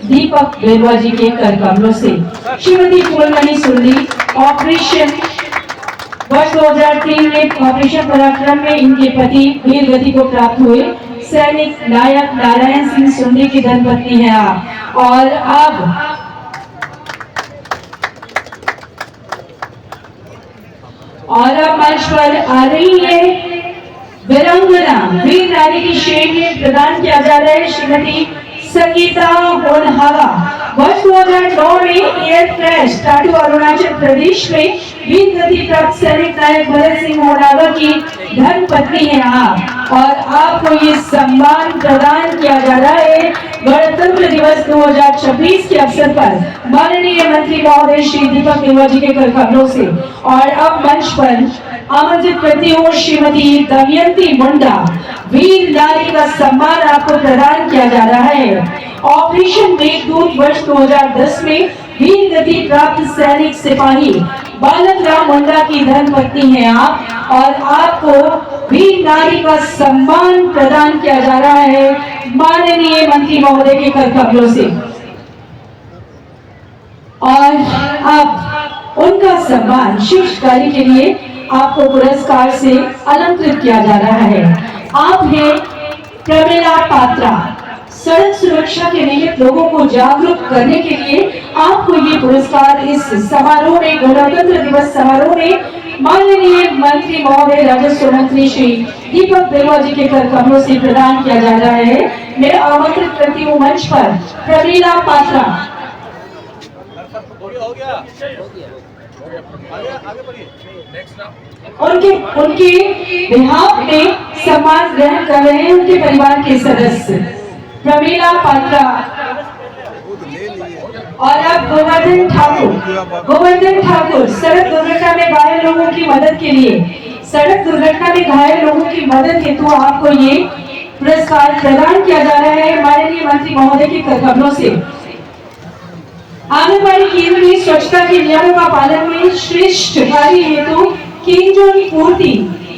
दीपक बेरुआ जी के कर कमलों से श्रीमती फूलमणि सुंदी ऑपरेशन वर्ष 2003 में ऑपरेशन पराक्रम में इनके पति वीर गति को प्राप्त हुए सैनिक नायक नारायण सिंह सुंदी की धर्मपत्नी है आप। और अब मंच पर आ रही है वीरांगना वीर नारी की श्रेणी में प्रदान किया जा रहा है श्रीमती संगीता होनहागा। वर्ष 2009 में एयर क्रैश टाटू अरुणाचल प्रदेश में वीर गति प्राप्त सैनिक नायक भरत सिंह होनहागा की धर्म पत्नी है आप। और आपको ये सम्मान प्रदान किया जा रहा है गणतंत्र दिवस 2026 के अवसर पर माननीय मंत्री महोदय श्री दीपक बेरुआ जी के कर कमलों से। और अब मंच पर आमंत्रित करती हूँ श्रीमती दमयंती मुंडा वीर नारी का सम्मान आपको प्रदान किया जा रहा है। ऑपरेशन मेघदूत वर्ष 2010 में वीर गति प्राप्त सैनिक सिपाही बालक राम मुंडा की धर्मपत्नी है आप। और आपको वीर नारी का सम्मान प्रदान किया जा रहा है माननीय मंत्री महोदय के कर कमलों से। और अब उनका सम्मान शिष्ट कार्य के लिए आपको पुरस्कार से अलंकृत किया जा रहा है। आप हैं प्रमिला पात्रा। सड़क सुरक्षा के निमित्त लोगों को जागरूक करने के लिए आपको ये पुरस्कार इस समारोह में गणतंत्र दिवस समारोह में माननीय मंत्री महोदय राजस्व मंत्री श्री दीपक बेरुआ जी के कर कमलों से प्रदान किया जा रहा है। मैं आमंत्रित करती हूँ मंच पर प्रमिला पात्रा। उनके बिहाफ में सम्मान ग्रहण कर रहे हैं उनके परिवार के सदस्य प्रमिला पात्रा। और अब गोवर्धन ठाकुर सड़क दुर्घटना में घायल लोगों की मदद के लिए हेतु आपको ये पुरस्कार प्रदान किया जा रहा है माननीय मंत्री महोदय के कर कमलों से। आंगनबाड़ी केंद्र में स्वच्छता के नियमों का पालन में श्रेष्ठ कार्य हेतु केंद्रों की पूर्ति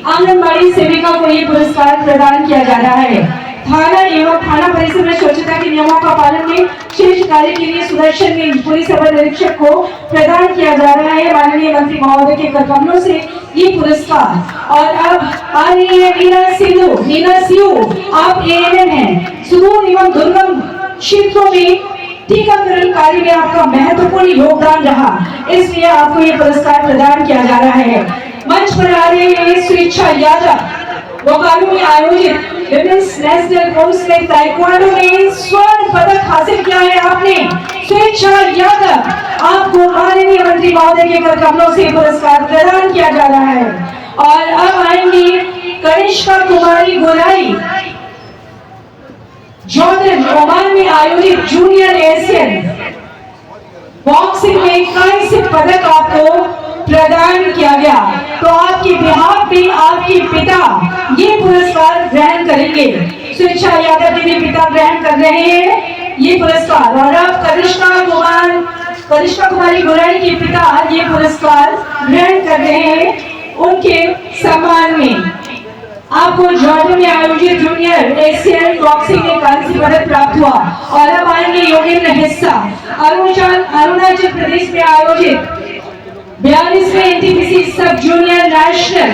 आंगनबाड़ी सेविका को ये पुरस्कार प्रदान किया जा रहा है। थाना एवं थाना परिसर में स्वच्छता के नियमों का पालन में श्रेष्ठ कार्य के लिए सुदर्शन में पुलिस अवर निरीक्षक को प्रदान किया जा रहा है माननीय मंत्री महोदय के कर कमलों से ये पुरस्कार। और अब आ रही है मीना सिंह। आप एएनएम हैं। सुदूर एवं दुर्गम क्षेत्रों में टीकाकरण कार्य में आपका महत्वपूर्ण योगदान रहा, इसलिए आपको ये पुरस्कार प्रदान किया जा रहा है। मंच पर आ रहे हैं स्वेच्छा यादव। बोकारो में आयोजित विमेंस नेशनल गेम्स में ताइक्वांडो में स्वर्ण पदक हासिल किया है आपने। स्वेच्छा यादव आपको माननीय मंत्री महोदय के कर कमलों से पुरस्कार प्रदान किया जा रहा है। और अब आएंगी कनिष्का कुमारी गोलाई। जॉर्डन ओमान में आयोजित जूनियर एशियन बॉक्सिंग में कांस्य पदक आपको प्रदान किया गया। तो आपके बिहाफ में आपके पिता ये पुरस्कार ग्रहण करेंगे। स्वेच्छा यादव जी के पिता ग्रहण कर रहे हैं ये पुरस्कार। और अब कनिष्का कुमारी गोलाई के पिता ये पुरस्कार ग्रहण कर रहे हैं उनके सम्मान में। आपको जॉर्डन में आयोजित जूनियर एशियन बॉक्सिंग में कांस्य पदक प्राप्त हुआ। और अब आएंगे योगेंद्र हिस्सा। अरुणाचल प्रदेश में आयोजित 42वें NTPC sub junior national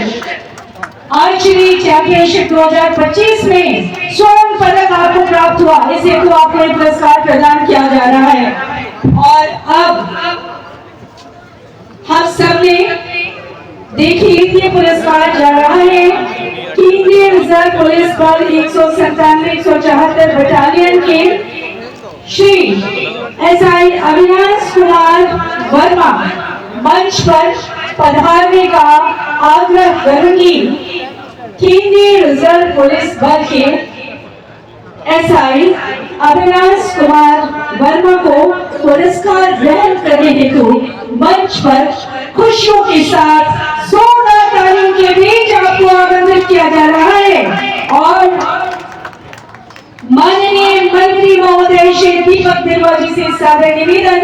archery championship 2025 में स्वर्ण पदक आपको प्राप्त हुआ, इस हेतु आपको एक पुरस्कार प्रदान किया जा रहा है। और अब हम सबने देखिए ये पुरस्कार जा रहा है केंद्रीय रिजर्व पुलिस बल 197-174 बटालियन के श्री SI अविनाश कुमार वर्मा मंच पर पधारने का आग्रह करूंगी। केंद्रीय रिजर्व पुलिस बल के SI अविनाश कुमार वर्मा को पुरस्कार ग्रहण करने हेतु मंच पर खुशियों के साथ जोरदार तालियों के बीच आपको आमंत्रित किया जा रहा है। और माननीय मंत्री महोदय श्री दीपक बिरुआ जी से सादर निवेदन,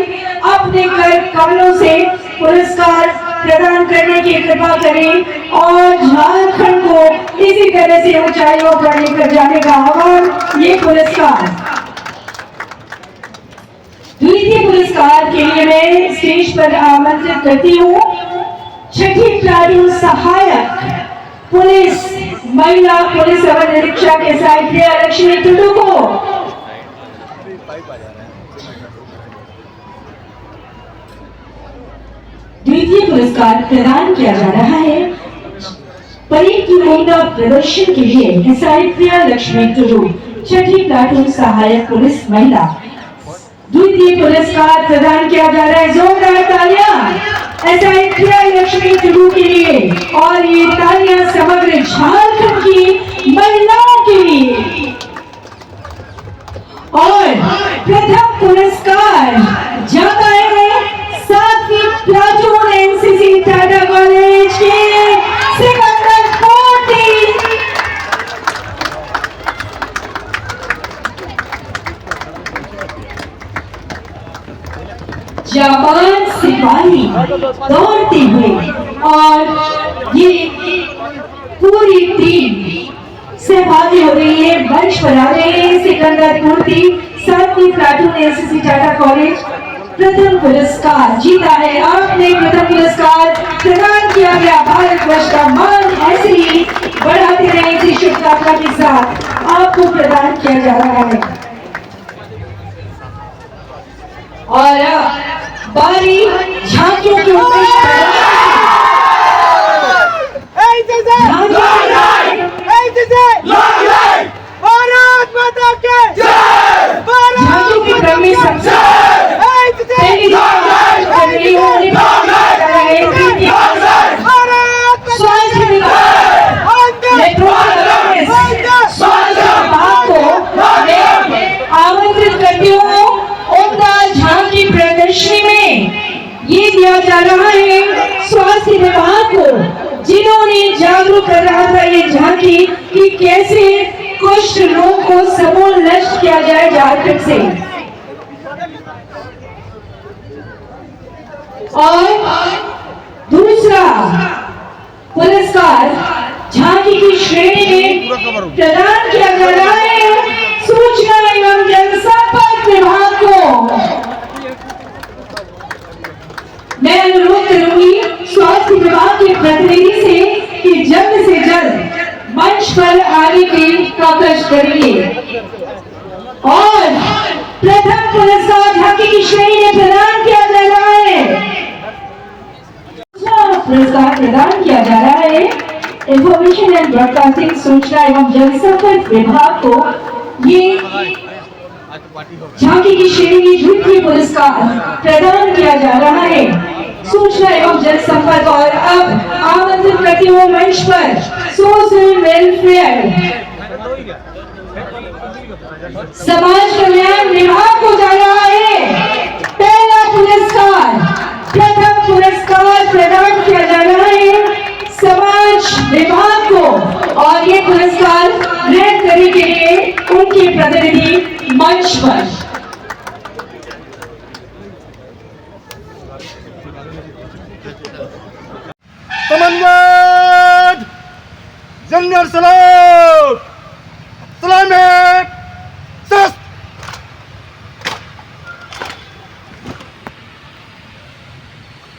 अपने कर कमलों से पुरस्कार प्रदान करने की कृपा करें और झारखंड को इसी तरह से ऊंचाइयों पर लेकर जाने का आह्वान। ये पुरस्कार द्वितीय पुरस्कार के लिए मैं स्टेज पर आमंत्रित करती हूँ 6ठी प्लाटून सहायक पुलिस महिला पुलिस अवर निरीक्षक SI प्रिया लक्ष्मी टुडू को। द्वितीय पुरस्कार प्रदान किया जा रहा है परेड की उम्दा प्रदर्शन के लिए SI प्रिया लक्ष्मी टुडू 6ठी प्लाटून सहायक पुलिस महिला। द्वितीय पुरस्कार प्रदान किया जा रहा है, जोरदार तालियां SI प्रिया लक्ष्मी टुडू के लिए। और ये तालियां समग्र झारखंड की महिलाओं के लिए। और प्रथम पुरस्कार जाता है 7वीं प्लाटून NCC टाटा कॉलेज के सिकंदर कोटी। जापान सिपाही दौड़ते हुए और ये पूरी टीम सहभागी हो रही है। मंच पर आ रहे हैं सिकंदर कुर्ती 7वीं प्लाटून NCC टाटा कॉलेज। प्रथम पुरस्कार जीता है आपने। प्रथम पुरस्कार प्रदान किया गया भारतवर्ष का मान ऐसे ही बढ़ाते रहे इसी शुभकामना के साथ आपको प्रदान किया जा रहा है। और बारी झांकियों के झांकियों के क्रम में सबसे पहली स्वास्थ्य विभाग को आमंत्रित करती हूँ उम्दा झांकी प्रदर्शनी में। ये दिया जा रहा है स्वास्थ्य विभाग को, जिन्होंने जागरूक कर रहा था ये झांकी कि कैसे कुष्ठ रोग को समूल नष्ट किया जाए झारखंड से। और दूसरा पुरस्कार झांकी की श्रेणी में प्रदान किया जा रहा है सूचना एवं जनसंपर्क विभाग को। मैं अनुरोध करूंगी स्वास्थ्य विभाग के प्रतिनिधि से कि जल्द से जल्द मंच पर आने की काकश करेंगे। और प्रथम पुरस्कार झांकी की श्रेणी में प्रदान किया जा रहा है। पुरस्कार प्रदान किया जा रहा है इंफॉर्मेशन एंड ब्रॉडकास्टिंग सूचना एवं जनसंपर्क विभाग को। ये झांकी की श्रेणी में द्वितीय पुरस्कार प्रदान किया जा रहा है सूचना एवं जनसंपर्क। और अब आमंत्रित करती हूँ मंच पर सोशल वेलफेयर समाज कल्याण विभाग को जा रहा है पहला पुरस्कार। प्रथम पुरस्कार प्रदान किया जा रहा है समाज विभाग को। और ये पुरस्कार ग्रहण करने के लिए उनके प्रतिनिधि मंच पर। समन्वय जनरल सलाम सलाम सस्त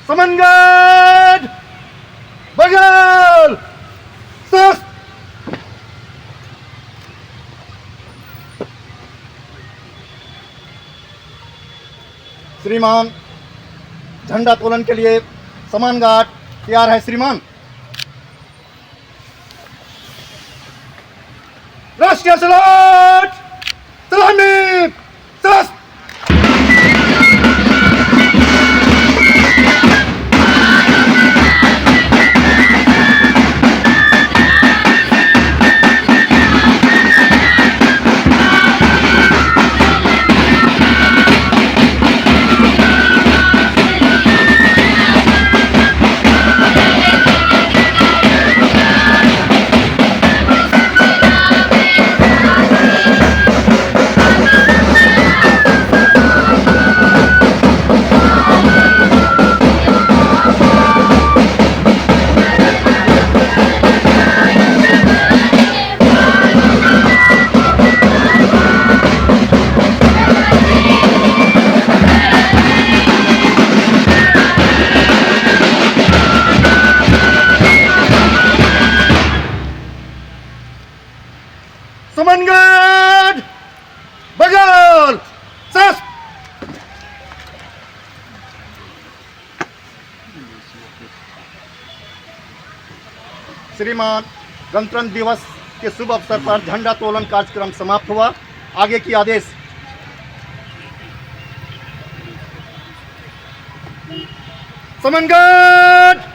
समन्वय बगल सस्त श्रीमान झंडा तोलन के लिए समान घाट तैयार है श्रीमान। राष्ट्रीय सलाट सलामी सलाम। सुमनगढ़ बगल सस। श्रीमान गणतंत्र दिवस के शुभ अवसर पर झंडा तोलन कार्यक्रम समाप्त हुआ। आगे की आदेश। सुमनगढ़